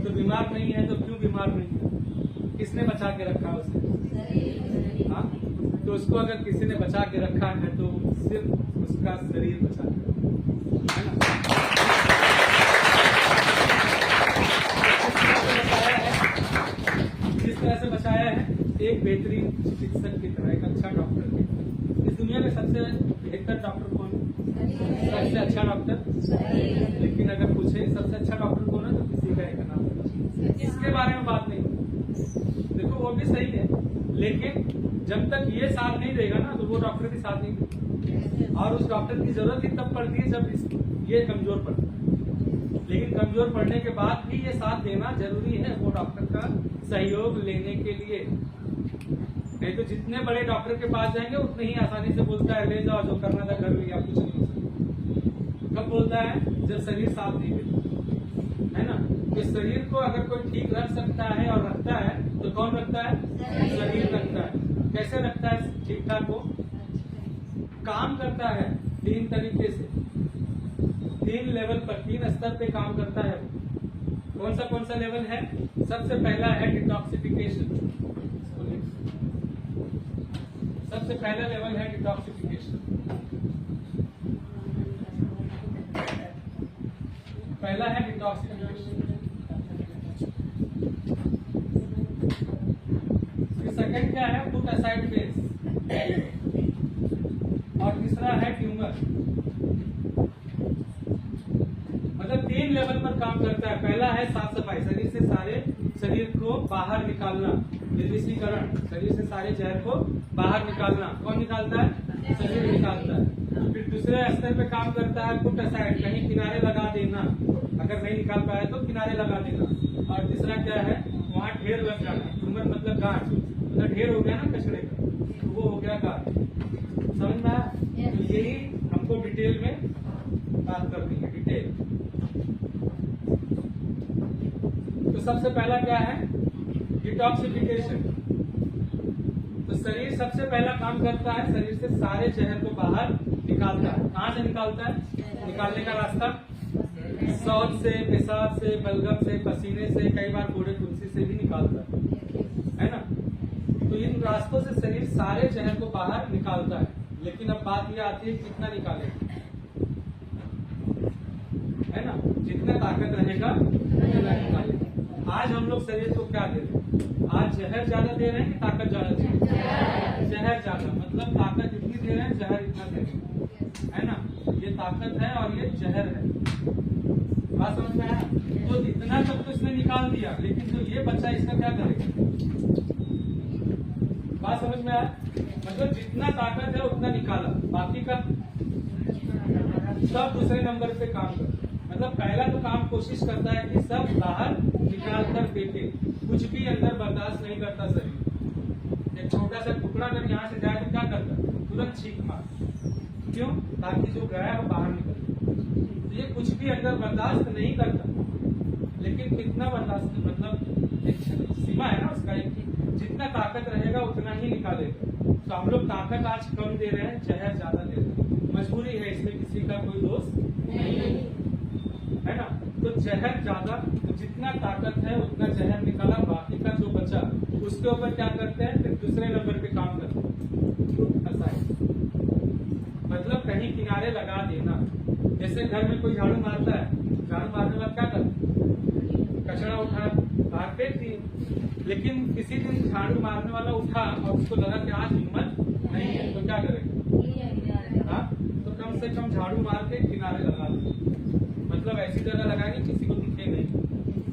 तो बीमार नहीं है तो क्यों बीमार नहीं है? किसने बचा के रखा उसे? हाँ, तो उसको अगर किसी ने बचा के रखा है तो सिर्फ उसका शरीर बचा के रखा है ना। एक बेहतरीन चिकित्सक की तरह, एक अच्छा डॉक्टर की तरह। इस दुनिया में सबसे बेहतर डॉक्टर कौन है? सबसे अच्छा डॉक्टर। लेकिन अगर पूछे सबसे अच्छा डॉक्टर कौन है तो किसी का एक नाम है। इसके बारे में बात नहीं। देखो वो भी सही है, लेकिन जब तक ये साथ नहीं देगा ना तो वो डॉक्टर भी साथ नहीं देगा। और उस डॉक्टर की जरूरत ही तब पड़ती है जब ये कमजोर पड़ता है। लेकिन कमजोर पड़ने के बाद भी ये साथ देना जरूरी है वो डॉक्टर का सहयोग लेने के लिए। नहीं तो जितने बड़े डॉक्टर के पास जाएंगे उतने ही आसानी से बोलता है ले जाओ, जो करना था कर लिया, कुछ नहीं हो सकता। कब बोलता है? जब शरीर साथ नहीं देता है ना। तो शरीर को अगर कोई ठीक रख सकता है और रखता है तो कौन रखता है? शरीर रखता है। कैसे रखता है ठीक ठाक? वो काम करता है 3 तरीके से, 3 लेवल पर, 3 स्तर पे काम करता है। कौन सा लेवल है? सबसे पहला है डिटॉक्सिफिकेशन। सबसे पहला लेवल है डिटॉक्सिफिकेशन। पहला है डिटॉक्सिफिकेशन। सेकंड क्या है? Put aside phase. और तीसरा है ट्यूमर। मतलब 3 लेवल पर काम करता है। पहला है साफ सफाई, शरीर से सारे शरीर को बाहर निकालना, निर्विषीकरण, शरीर से सारे जहर को बाहर निकालना। कौन निकालता है? शरीर निकालता है। फिर दूसरे स्तर पे काम करता है पुट असाइड, कहीं किनारे लगा देना, अगर नहीं निकाल पाया तो किनारे लगा देना। और तीसरा क्या है? वहाँ ढेर लग जाना। ट्यूमर मतलब गांठ, मतलब ढेर हो गया ना कचरे का, तो वो हो गया गांठ। समझ में आया? तो यही हमको डिटेल में बात करनी है, डिटेल। तो सबसे पहला क्या है? डिटॉक्सिफिकेशन। तो शरीर सबसे पहला काम करता है, शरीर से सारे जहर को बाहर निकालता है। कहाँ से निकालता है? निकालने का रास्ता शौच से, पेशाब से, बलगम से, पसीने से, कई बार कोड़े तुलसी से भी निकालता है ना। तो इन रास्तों से शरीर सारे जहर को बाहर निकालता है। लेकिन अब बात यह आती है कितना निकालेगा, है ना। जितना ताकत रहेगा उतना निकालेगा। आज हम लोग शरीर को क्या दे रहे हैं? आज जहर ज्यादा दे रहे हैं कि ताकत ज्यादा दे रहे हैं? जहर ज्यादा, मतलब ताकत इतनी दे रहे हैं, जहर इतना दे रहे हैं, है ना। ये ताकत है और ये जहर है। बात समझ में आया? तो इतना सब तो इसने निकाल दिया, लेकिन जो ये बच्चा इसका क्या करेगा? बात समझ में आया? मतलब जितना ताकत है उतना निकाला, बाकी का सब दूसरे नंबर पे काम करता है। मतलब पहला तो काम कोशिश करता है कि सब बाहर निकाल कर फेंके, कुछ भी अंदर बर्दाश्त नहीं करता शरीर। एक छोटा सा टुकड़ा अगर यहाँ से जाए तो क्या करता है? तुरंत छींक मार। क्यों? ताकि जो गया है वो बाहर निकले। तो ये कुछ भी अंदर बर्दाश्त नहीं करता। लेकिन कितना बर्दाश्त, मतलब एक सीमा है ना उसका, जितना ताकत रहेगा उतना ही निकालेगा। तो हम लोग ताकत आज कम दे रहे हैं, जहर ज्यादा दे रहे हैं। मजबूरी है, इसमें किसी का कोई दोष नहीं है ना। तो जहर ज्यादा, तो जितना ताकत है उतना जहर निकाला, बाकी का जो बचा उसके ऊपर क्या करते हैं? फिर दूसरे नंबर पे काम करते हैं, मतलब कहीं किनारे लगा देना। जैसे घर में कोई झाड़ू मारता है, झाड़ू मारने बाद क्या करता है? कचरा उठा बाहर फेंक दिए। लेकिन किसी दिन झाड़ू मारने वाला उठा और उसको लगा कि आज हिम्मत नहीं है, तो क्या करेगा? हाँ, तो कम से कम झाड़ू मार के किनारे लगा दे। मतलब ऐसी जगह लगाएंगे किसी को दिखे नहीं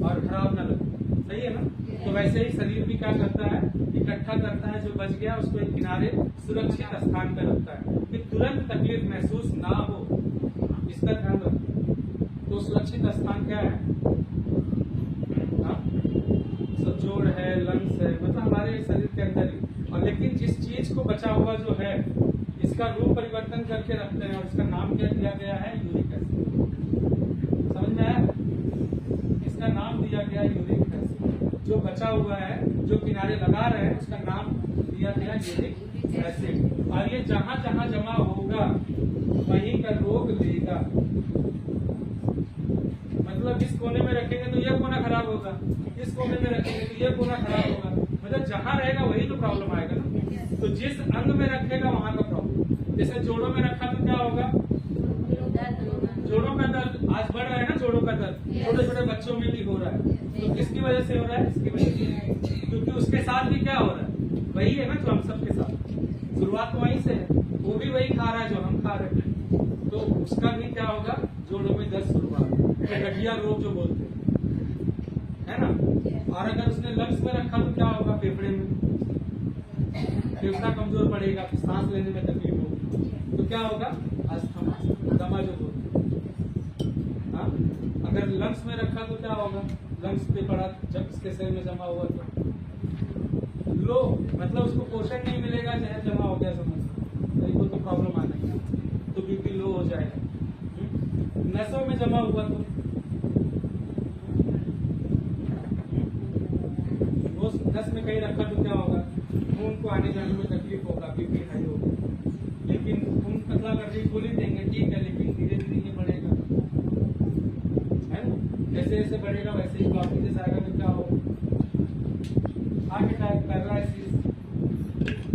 और खराब न लगे। सही है ना। तो वैसे ही शरीर भी क्या करता है? इकट्ठा करता है, जो बच गया उसको एक किनारे सुरक्षित स्थान पर रखता है कि तुरंत तकलीफ महसूस ना हो, इसका ध्यान रखो। तो सुरक्षित स्थान क्या है? सब जोड़ है, लंग्स है, मतलब हमारे शरीर के अंदर ही। और लेकिन जिस चीज को बचा हुआ जो है, इसका रूप परिवर्तन करके रखते हैं और इसका नाम क्या दिया गया है? Uric acid. समझ में आया? इसका नाम दिया गया यूरिक एसिड। जो बचा हुआ है, जो किनारे लगा रहे हैं, उसका नाम दिया गया यूरिक एसिड। और ये जहां जहां जमा होगा वहीं का रोग देगा। मतलब इस कोने में रखेंगे तो ये कोना खराब होगा, इस कोने में रखेंगे तो ये कोना खराब होगा। मतलब जहां रहेगा वही तो प्रॉब्लम आएगा ना। तो जिस अंग में रखेगा वहां का प्रॉब्लम। जैसे जोड़ों में रखा तो क्या होगा? जोड़ों का दर्द आज बढ़ रहा है ना, जोड़ों का दर्द। छोटे छोटे बच्चों में भी हो रहा है। तो किसकी वजह से हो रहा है? इसकी वजह से, क्योंकि उसके साथ भी क्या हो रहा है? वही है ना जो हम सबके साथ, शुरुआत तो वहीं से है, वो भी वही खा रहा है जो हम खा रहे हैं, तो उसका भी क्या होगा? जोड़ों में दर्द शुरुआत, गठिया रोग जो बोलते हैं, है ना। और अगर उसने लंग्स में रखा तो क्या होगा? फेफड़े में, फेफड़ा कमजोर पड़ेगा, सांस लेने में तकलीफ होगी, तो क्या होगा? अस्थमा, दमा जो बोलते हैं। हाँ, अगर लंग्स में रखा तो क्या होगा? लंग्स पे पड़ा, जब इसके शरीर में जमा हुआ तो लो, मतलब उसको पोषण नहीं मिलेगा, जहर जमा हो गया समझ, तो तो प्रॉब्लम आना है, तो बीपी लो हो जाएगा। नसों में जमा हुआ तो वो नस में कहीं रखा तो क्या होगा? खून को आने जाने में तकलीफ होगा, बीपी हाई होगा। लेकिन खून पतला कर दी गोली देंगे, ठीक है, लेकिन धीरे धीरे ये बढ़ेगा, है ना। जैसे जैसे बढ़ेगा वैसे ही ब्लॉकेज आएगा तो क्या होगा? हार्ट अटैक, पैरालिसिस,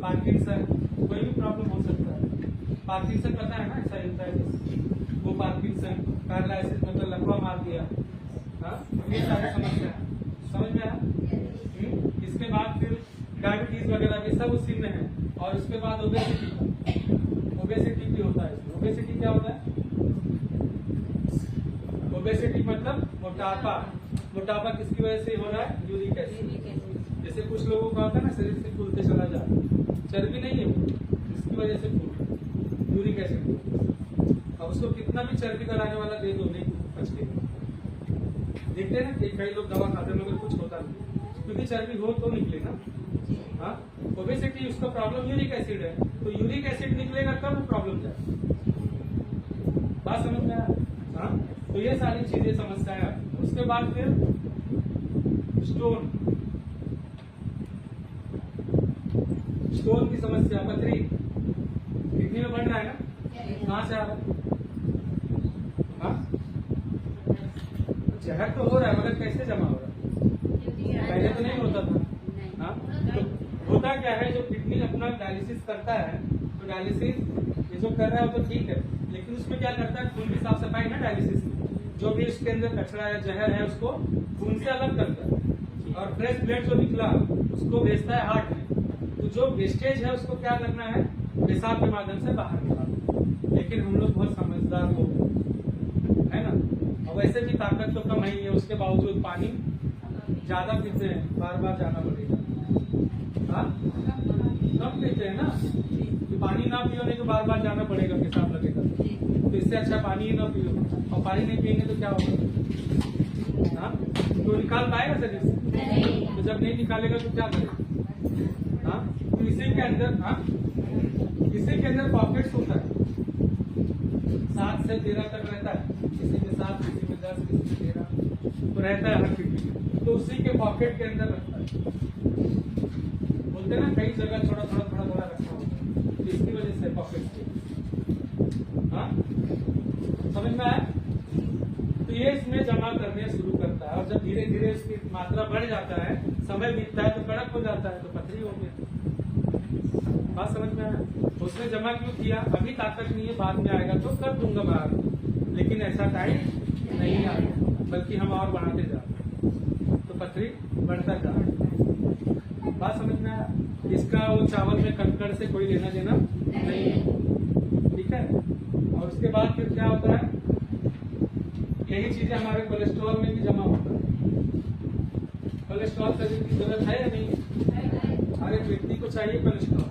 पार्किंसन, कोई भी प्रॉब्लम हो सकता है। पार्किंसन पता है ना, एक्साइटिस, वो पार्किंसन, पैरालिसिस मतलब लकवा मार दिया। हाँ, ये सारी समस्या समझ में आया। इसके बाद फिर डायबिटीज वगैरह भी सब उसी में है। और उसके बाद ओबेसिटी, ओबेसिटी भी होता है। ओबेसिटी क्या होता है? ओबेसिटी मतलब मोटापा। मोटापा किसकी वजह से हो रहा है? Uric acid. जैसे कुछ लोगों का होता है ना, शरीर से फूलते चला जाता है, चर्बी नहीं है, इसकी वजह से फूल, यूरिक एसिड। अब उसको कितना भी चर्बी कराने वाला दे दो, नहीं बचेगा। देखते हैं ना कि कई लोग दवा खाते हैं मगर कुछ होता नहीं, क्योंकि चर्बी हो तो निकले ना। हाँ, ओबेसिटी उसका प्रॉब्लम यूरिक एसिड है, तो यूरिक एसिड निकलेगा तब वो प्रॉब्लम जाए। बात समझ में आया? हाँ, तो ये सारी चीजें समस्याएं आती। उसके बाद फिर स्टोन, स्टोन की समस्या, पथरी किडनी में बढ़ रहा है ना, कहाँ से आ रहा है? हाँ, जहर तो हो रहा है मगर कैसे जमा हो रहा है? पहले तो नहीं होता था। हाँ, तो होता क्या है, जो किडनी अपना डायलिसिस करता है, तो डायलिसिस ये जो कर रहा है वो तो ठीक है, लेकिन उसमें क्या करता है? खून की साफ सफाई ना, डायलिसिस में जो भी उसके अंदर कचरा है, जहर है, उसको खून से अलग करता है, और फ्रेश ब्लड जो निकला उसको भेजता है हार्ट में। तो जो वेस्टेज है उसको क्या करना है? पेशाब के माध्यम से बाहर निकालना। लेकिन हम लोग बहुत समझदार लोग है ना, और वैसे भी ताकत तो कम ही है, उसके बावजूद पानी ज्यादा पीते हैं, बार बार जाना पड़ेगा। हाँ, कम पीते हैं ना, तो पानी ना पियो नहीं तो बार बार जाना पड़ेगा, पेशाब लगेगा, तो इससे अच्छा पानी ही ना पियो। और पानी नहीं पियेंगे तो क्या होगा? हाँ, तो निकाल पाएगा शरीर से? तो जब नहीं निकालेगा तो क्या करेगा? हाँ, तो इसी के अंदर, हाँ, इसी के अंदर पॉकेट्स होता है, 7 से 13 तक रहता है, किसी में 7, किसी में 10, किसी में 13 तो रहता है हर किडनी में, तो उसी के पॉकेट के अंदर रखता है। बोलते हैं ना कई जगह थोड़ा थोड़ा थोड़ा थोड़ा रखा होता है, तो इसकी वजह से पॉकेट के। हाँ, समझ में आया? तो ये इसमें जमा करने शुरू करता है, और जब धीरे धीरे इसकी मात्रा बढ़ जाता है, समय बीतता है तो कड़क हो जाता है, तो पथरी हो गया। बात समझ में आया? उसने जमा क्यों किया? अभी ताकत नहीं है, बाद में आएगा तो कर दूंगा बाहर, लेकिन ऐसा टाइम नहीं आएगा, बल्कि हम और बढ़ाते जा रहे हैं, तो पथरी बढ़ता जा रहा है। बात समझ में आया? इसका वो चावल में कंकड़ से कोई लेना देना नहीं है, ठीक है। और उसके बाद फिर क्या होता है? यही चीजें हमारे कोलेस्ट्रॉल में भी जमा होता है। कोलेस्ट्रॉल शरीर की जरूरत है या नहीं? हर एक व्यक्ति को चाहिए कोलेस्ट्रॉल,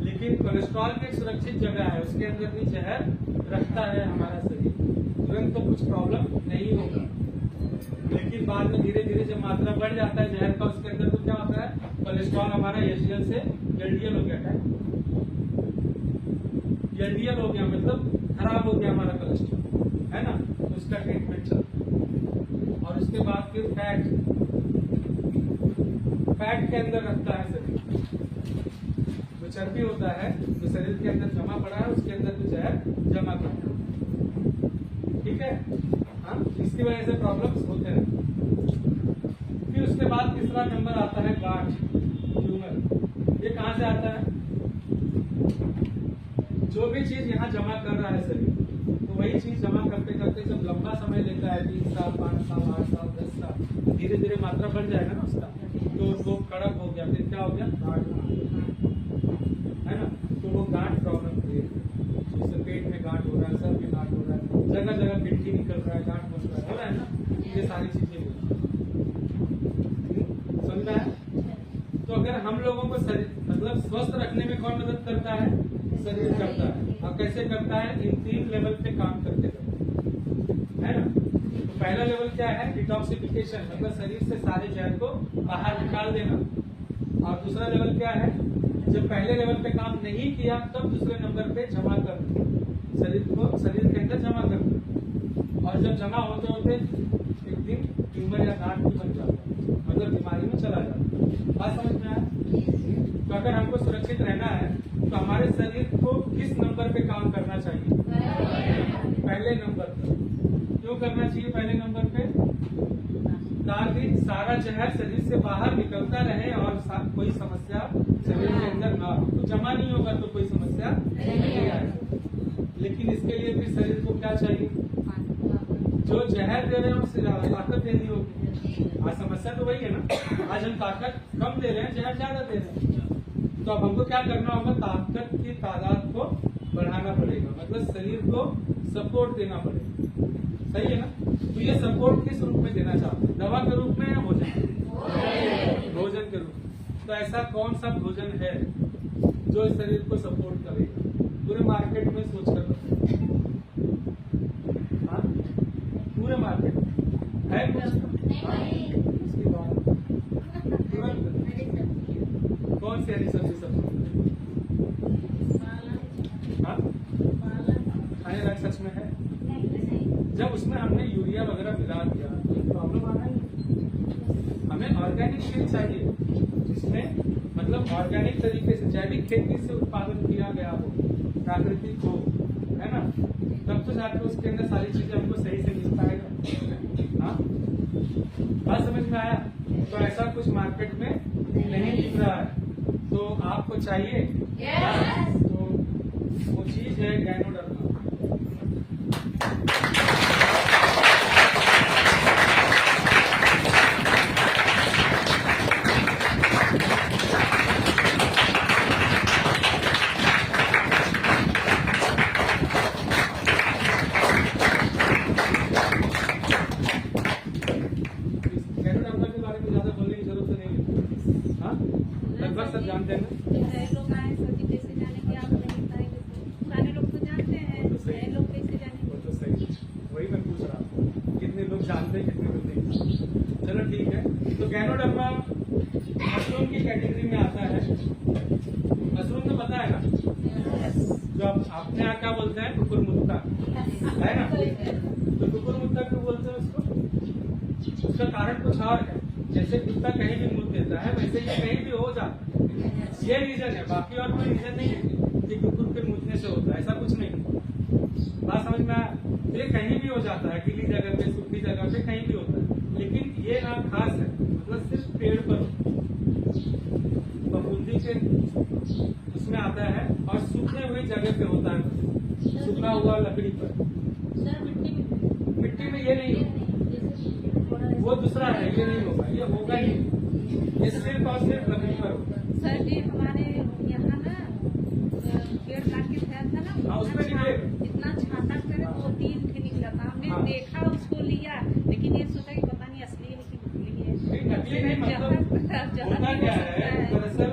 लेकिन कोलेस्ट्रॉल भी एक सुरक्षित जगह है, उसके अंदर भी जहर रखता है हमारा शरीर, तुरंत तो कुछ प्रॉब्लम नहीं होगा, लेकिन बाद में धीरे धीरे जब मात्रा बढ़ जाता है जहर का उसके अंदर, तो क्या होता है? कोलेस्ट्रॉल हमारा एचडीएल से एलडीएल हो गया है, एलडीएल हो गया मतलब खराब हो गया हमारा कोलेस्ट्रॉल, है ना, तो उसका ट्रीटमेंट चलता है। और उसके बाद फिर फैट, फैट के अंदर रखता है शरीर, जो चर्बी होता है जो शरीर के अंदर जमा पड़ा है, उसके अंदर जो जहर जमा करता है, ठीक है। हाँ, इसकी वजह से प्रॉब्लम्स होते हैं। फिर उसके बाद तीसरा नंबर आता है गांठ, ट्यूमर। ये कहाँ से आता है? जो भी चीज यहाँ जमा कर रहा है शरीर, तो वही चीज जमा करते करते जब लंबा समय लेता है 3 साल 5 साल 8 साल 10 साल धीरे धीरे मात्रा बढ़ जाएगा ना उसका, तो वो कड़क हो गया, फिर क्या हो गया गांठ है ना, तो वो गांठ प्रॉब्लम क्रिएट है, जैसे पेट में गांठ हो रहा है, सर में गांठ हो रहा है, जगह जगह गिट्टी निकल रहा है, गांठ बन रहा है, हो रहा है ना, ये सारी चीजें समझ रहा है। तो अगर हम लोगों को शरीर मतलब स्वस्थ रखने में कौन मदद करता है, शरीर करता है। और कैसे करता है, इन 3 लेवल पे काम करते है ना। तो पहला लेवल क्या है, डिटॉक्सिफिकेशन, मतलब शरीर से सारे जहर को बाहर निकाल देना। और दूसरा लेवल क्या है, जब पहले लेवल पे काम नहीं किया तब दूसरे नंबर पे जमा करना, शरीर को शरीर के अंदर जमा करना। और जब जमा होते होते एक दिन ट्यूमर या गांठ भी बन जाता है, मतलब बीमारी में चला जाता है। बात समझ में आया। तो अगर हमको सुरक्षित रहना है तो हमारे शरीर को किस नंबर पे काम करना चाहिए, पहले नंबर पे। क्यों करना चाहिए पहले नंबर पे, ताकि सारा जहर शरीर से बाहर निकलता रहे और कोई समस्या शरीर के अंदर ना हो। तो जमा नहीं होगा तो कोई समस्या नहीं आएगी। लेकिन इसके लिए फिर शरीर को क्या चाहिए, जो जहर दे रहे हैं उससे ताकत देनी होगी। आज समस्या तो वही है ना, आज हम ताकत कम दे रहे हैं, जहर ज्यादा दे रहे हैं। तो अब हमको क्या करना होगा, ताकत की तादाद को बढ़ाना पड़ेगा, मतलब शरीर को सपोर्ट देना पड़ेगा। सही है ना। तो ये सपोर्ट किस रूप में देना चाहते हैं, दवा के रूप में या भोजन के रूप में। तो ऐसा कौन सा भोजन है जो शरीर को सपोर्ट करेगा, पूरे मार्केट में सोच कर पूरे मार्केट है उसकी बात कौन सी हरी सब्जी सपोर्ट खाने लायक सच में है। जब उसमें हमने यूरिया वगैरह मिला दिया तो प्रॉब्लम आना ही। हमें ऑर्गेनिक खेत चाहिए जिसमें मतलब ऑर्गेनिक तरीके से जैविक खेती से उत्पादन किया गया हो, प्राकृतिक हो, है ना, तब तो जाकर उसके अंदर सारी चीजें हमको सही से मिल पाएगा। हाँ बात समझ में आया। तो ऐसा कुछ मार्केट में नहीं दिख रहा है, तो आपको चाहिए तो वो चीज है गैनोडर्मा। सब जानते हैं ना, लोग आए सभी कैसे जाने की आप नहीं बताएंगे, पुराने लोग तो जानते हैं, नए लोग कैसे जाने। वो तो सही, वही मैं पूछ रहा हूँ कितने लोग जानते हैं कितने लोग नहीं। चलो ठीक है। तो गैनोडर्मा मशरूम की कैटेगरी में आता है। मशरूम तो पता है ना, जो अपने यहाँ क्या बोलते हैं, कुकुर मुत्ता है ना। तो कुकुर मुत्ता क्यों बोलते हैं उसको, उसका कारण कुछ और है। जैसे कुत्ता कहीं भी मुंह देता है वैसे ये कहीं भी हो जाता है, ये रीजन है, बाकी और कोई रीजन नहीं है कि कुकुर के मुंहने से होता है, ऐसा कुछ नहीं। बात समझ में आया। ये कहीं भी हो जाता है, गीली जगह पे, सूखी जगह पे, कहीं भी होता है, लेकिन ये ना खास है, मतलब सिर्फ पेड़ पर फफूंदी के उसमें आता है और सूखने हुई जगह पे होता है, सूखा हुआ लकड़ी पर। मिट्टी में ये नहीं होगा, वो दूसरा है, ये नहीं होगा, ये होगा ही, ये सिर्फ और सिर्फ लकड़ी पर होगा। सर जी हमारे यहाँ ना पेड़ काट के फैल था ना, उसमें इतना छाटा करे 2-3 थे निकला था, हमने देखा उसको लिया, लेकिन ये सोचा कि पता नहीं असली है कि नकली है। नकली नहीं, मतलब होता क्या है, दरअसल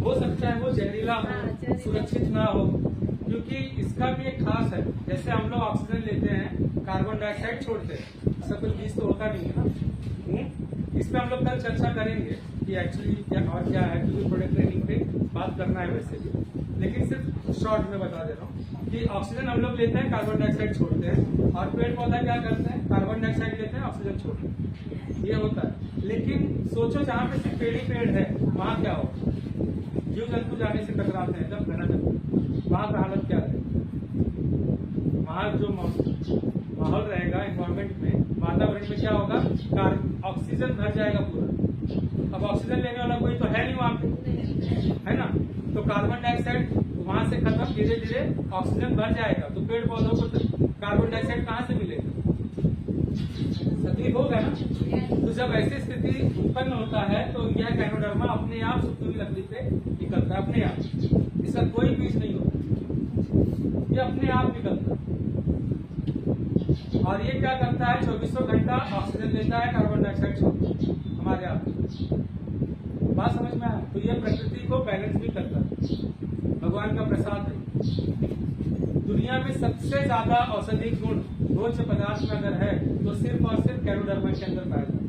हो सकता है वो जहरीला हो, सुरक्षित ना हो, क्योंकि इसका भी एक खास है। जैसे हम लोग ऑक्सीजन लेते हैं, कार्बन डाइऑक्साइड छोड़ते हैं, इसका कोई बीज तो होता नहीं है ना। इस पे हम लोग कल चर्चा करेंगे कि एक्चुअली क्या और क्या है, क्योंकि थोड़े ट्रेनिंग पे बात करना है वैसे भी, लेकिन सिर्फ शॉर्ट में बता दे रहा हूँ कि ऑक्सीजन हम लोग लेते हैं, कार्बन डाइऑक्साइड छोड़ते हैं, और पेड़ पौधा क्या करते हैं, कार्बन डाइऑक्साइड लेते हैं, ऑक्सीजन छोड़ते हैं, ये होता है। लेकिन सोचो जहाँ पे सिर्फ पेड़ ही पेड़ है वहाँ क्या हो, जीव जंतु जाने से टकराते हैं जब घना जंतु, वहाँ का हालत क्या है, वहाँ जो माहौल रहेगा एनवायरमेंट में, वातावरण में क्या होगा, ऑक्सीजन भर जाएगा पूरा। अब ऑक्सीजन लेने वाला कोई तो है नहीं वहाँ पे, है ना, तो कार्बन डाइऑक्साइड वहाँ से खत्म, धीरे धीरे ऑक्सीजन भर जाएगा, तो पेड़ पौधों को कार्बन जब ऐसी स्थिति उत्पन्न होता है तो यह गैनोडर्मा अपने आप सुखी हुई लकड़ी पे निकलता है, अपने आप, इसका कोई बीज नहीं होता, ये अपने आप निकलता है। और ये क्या करता है, 24 घंटा ऑक्सीजन लेता है, कार्बन डाइऑक्साइड छोड़ता है हमारे आप। बात समझ में आया? तो ये प्रकृति को बैलेंस भी करता है, भगवान का प्रसाद है। दुनिया में सबसे ज्यादा औषधि गुण भोज्य पदार्थ में अगर है तो सिर्फ और सिर्फ गैनोडर्मा के अंदर पाया जाता है।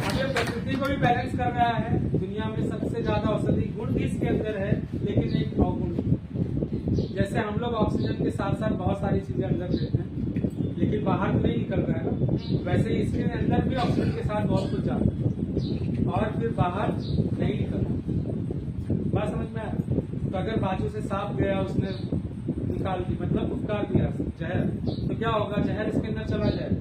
हमें प्रकृति को भी बैलेंस कर रहा है। दुनिया में सबसे ज्यादा औषधि गुण भी इसके अंदर है, लेकिन एक अवगुण। जैसे हम लोग ऑक्सीजन के साथ साथ बहुत सारी चीजें अंदर लेते हैं, लेकिन बाहर तो नहीं निकल रहा है ना, वैसे ही इसके अंदर भी ऑक्सीजन के साथ बहुत कुछ जाता है और फिर बाहर नहीं निकलता। बात समझ में आया? तो अगर बाजू से सांप गया, उसने निकाल दी, मतलब उपकार दिया जहर, तो क्या होगा, जहर इसके अंदर चला जाएगा,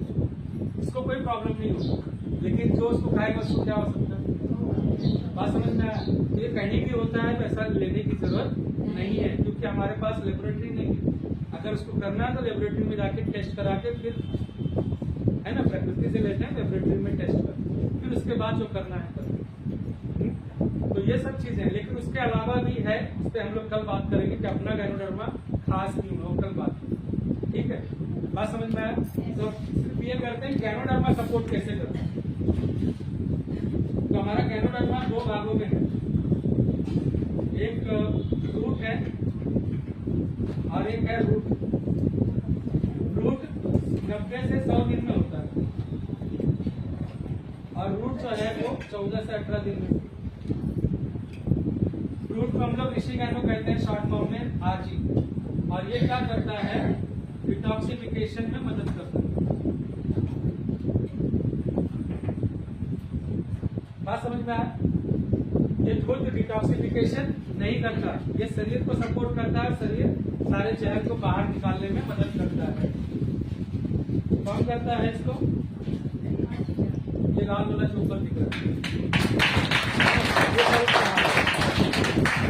इसको कोई प्रॉब्लम नहीं होगी, लेकिन जो उसको खाएगा उसको क्या हो सकता है। बात समझ में आया? ये कहीं भी होता है तो ऐसा लेने की जरूरत नहीं है, क्योंकि हमारे पास लेबोरेटरी नहीं है। अगर उसको करना है तो लेबोरेटरी में जाके टेस्ट करा के फिर, है ना, प्रकृति से लेते हैं, लेबोरेटरी में टेस्ट करते, फिर उसके बाद जो करना है करते। तो ये सब चीजें, लेकिन उसके अलावा भी है, उस पर हम लोग कल बात करेंगे कि अपना गैनोडर्मा खास क्यों हो, कल बात करेंगे, ठीक है। बात समझ में आया? तो सिर्फ ये करते हैं गैनोडर्मा सपोर्ट कैसे करते हैं। तो हमारा गैनोडर्मा दो भागों में है, एक रूट है और एक है रूट। रूट 90 से 100 दिन में होता है और रूट जो है वो 14 से 18 दिन में। रूट को हम लोग ऋषि गैनो कहते हैं, शॉर्ट फॉर्म में आरजी। और ये क्या करता है, डिटॉक्सिफिकेशन में मदद करता है। बात समझ में आया? ये खुद डिटॉक्सिफिकेशन नहीं करता, ये शरीर को सपोर्ट करता है, शरीर सारे जहर को बाहर निकालने में मदद करता है। कौन करता है इसको? ये लाल वाला जो ऊपर दिख रहा है,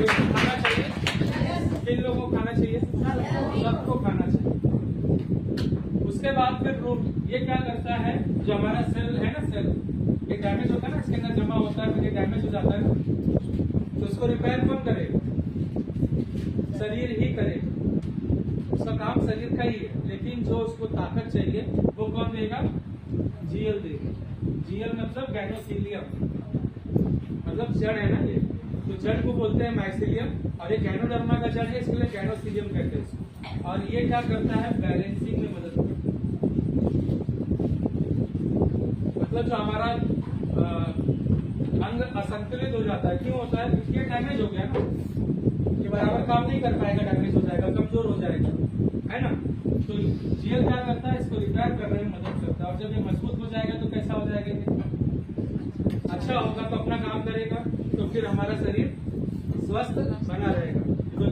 खाना चाहिए, किन लोगों को खाना चाहिए? सबको खाना चाहिए। उसके बाद फिर रूट, ये क्या करता है, जो हमारा सेल है ना, सेल ये डैमेज होता है ना, इसके अंदर जमा होता है, फिर ये डैमेज हो जाता है, तो उसको रिपेयर कौन करेगा? शरीर ही करेगा। उसका काम शरीर का ही है, लेकिन जो उसको ताकत चाहिए वो कौन देगा? जीएल देगा। जीएल मतलब गैनोसीलियम, मतलब जड़ है ना ये, तो जड़ को बोलते हैं माइसीलियम, और ये गैनोडर्मा का जड़ है, इसके लिए गैनोसीलियम कहते हैं इसको। और ये क्या करता है, बैलेंसिंग में मदद करता है। मतलब जो हमारा अंग असंतुलित हो जाता है, क्यों होता है? क्योंकि ये डैमेज हो गया ना, ये बराबर काम नहीं कर पाएगा, डैमेज हो जाएगा, कमजोर हो जाएगा, है ना। तो जीएल क्या करता है, इसको रिपेयर करने में मदद करता है। और जब ये मजबूत हो जाएगा तो कैसा हो जाएगा, अच्छा होगा, तो अपना काम करेगा, तो फिर हमारा शरीर स्वस्थ बना रहेगा। तो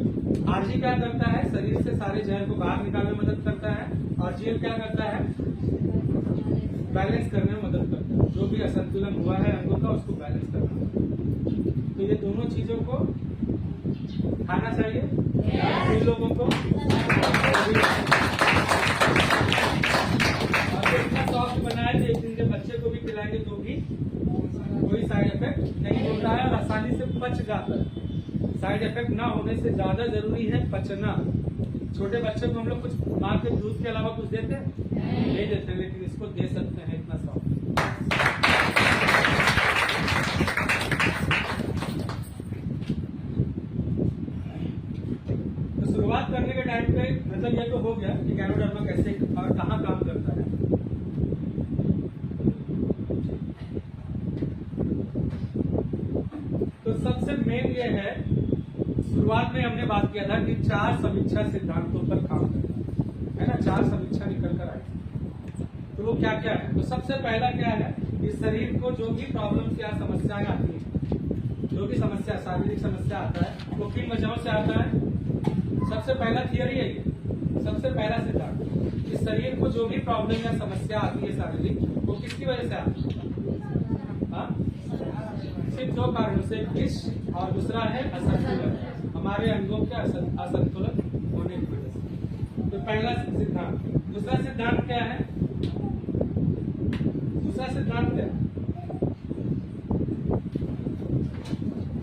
आरजी क्या करता है, शरीर से सारे जहर को बाहर निकालने में मदद करता है, और जीएल क्या करता है, बैलेंस करने में मदद करता है। जो भी असंतुलन हुआ है अंगों का, उसको बैलेंस करना। तो ये दोनों चीजों को खाना चाहिए सभी लोगों को। और इतना सॉफ्ट बनाया कि एक दिन के बच्चे को भी खिलाएंगे तो भी कोई साइड इफेक्ट नहीं होता है और आसानी से पच जाता है। साइड इफेक्ट ना होने से ज्यादा जरूरी है पचना। छोटे बच्चे को हम लोग कुछ माँ के दूध के अलावा कुछ देते हैं? नहीं देते, लेकिन इसको दे सकते हैं, इतना सॉफ्ट। तो शुरुआत करने के टाइम पे मतलब ये तो हो गया कि गैनोडर्मा कैसे और कहाँ काम करता है। तो सबसे मेन ये है, शुरुआत में हमने बात किया था कि 4 समीक्षा सिद्धांतों पर काम करना है ना, 4 समीक्षा निकल कर आई। तो वो क्या क्या है? तो सबसे पहला क्या है, इस शरीर को जो भी प्रॉब्लम्स या समस्याएं आती है, जो भी समस्या, शारीरिक समस्या आता है, वो किन वजहों से आता है? सबसे पहला थियरी है ये, सबसे पहला सिद्धांत, इस शरीर को जो भी प्रॉब्लम या समस्या आती है शारीरिक, वो किसकी वजह से आती है? सिर्फ 2 कारणों से, विष और दूसरा है असंतुलन, हमारे अंगों के असंतुलन होने की वजह से। तो पहला सिद्धांत दूसरा सिद्धांत क्या है? दूसरा सिद्धांत क्या है?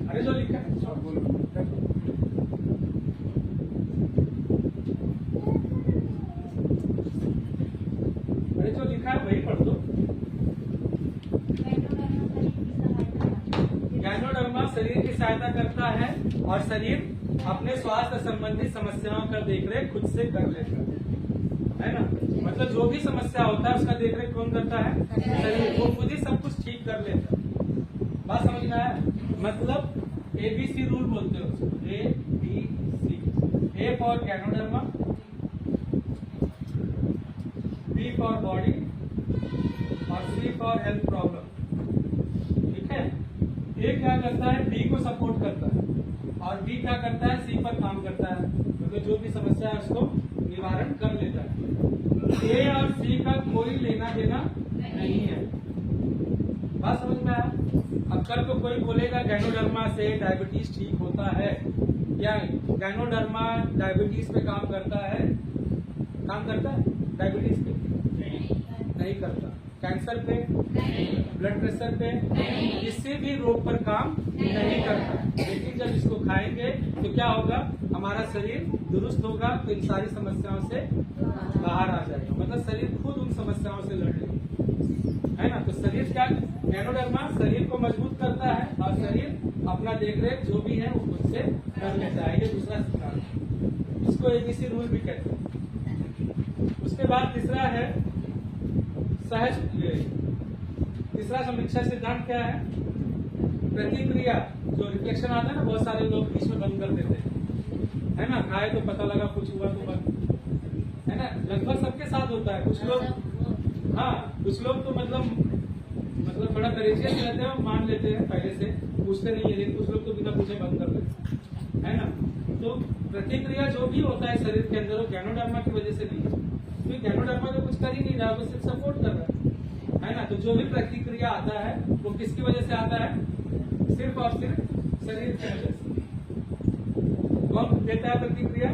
अरे जो लिखा है अरे जो लिखा है वही पढ़ दो। गैनोडर्मा शरीर की सहायता करता है और शरीर अपने स्वास्थ्य संबंधी समस्याओं का देखरेख खुद से कर लेता है ना। मतलब जो भी समस्या होता है उसका देखरेख कौन करता है? शरीर। वो खुद ही सब कुछ ठीक कर लेता है। बात समझ में आया? मतलब ABC रूल बोलते हो उसको, ABC। A for ganoderma, B for body और C फॉर हेल्थ प्रॉब्लम। ठीक है। A क्या करता है? B को सपोर्ट करता है और B क्या करता है? C पर काम करता है। मतलब जो भी समस्या है उसको निवारण कर लेता है। A और C का कोई लेना देना नहीं है। बात समझ में आया? अब कल को कोई बोलेगा गैनोडर्मा से डायबिटीज ठीक होता है, या गैनोडर्मा डायबिटीज पे काम करता है? काम करता है डायबिटीज पे? नहीं करता। कैंसर पे? ब्लड प्रेशर पे? किसी भी रोग पर काम नहीं करता। लेकिन जब इसको खाएंगे तो क्या होगा? हमारा शरीर दुरुस्त होगा, तो इन सारी समस्याओं से बाहर आ जाएगा। मतलब शरीर खुद उन समस्याओं से लड़ लेगा, है ना। तो शरीर क्या, गैनोडर्मा शरीर को मजबूत करता है और शरीर अपना देखरेख जो भी है वो खुद से कर लेता है। ये दूसरा सिद्धांत, इसको ABC रूल भी कहते हैं। उसके बाद तीसरा है सहज। तीसरा समीक्षा सिद्धांत क्या है? प्रतिक्रिया। जो रिफ्लेक्शन आता है ना, बहुत सारे लोग बीच में बंद कर देते हैं, है ना। खाए तो पता लगा, कुछ हुआ तो बंद, है ना। लगभग सबके साथ होता है। कुछ लोग, हाँ कुछ लोग तो मतलब बड़ा करेजियस रहते हैं, मान लेते हैं पहले से, पूछते नहीं है। लेकिन कुछ लोग तो बिना पूछे बंद कर देते हैं, है ना। तो प्रतिक्रिया जो भी होता है शरीर के अंदर, वो गैनोडर्मा की वजह से नहीं है, क्योंकि गैनोडर्मा तो कुछ कर ही नहीं रहा, वो सिर्फ सपोर्ट कर रहा है ना। तो जो भी प्रतिक्रिया आता है वो किसकी वजह से आता है? सिर्फ और सिर्फ शरीर की वजह से। कौन देता है प्रतिक्रिया?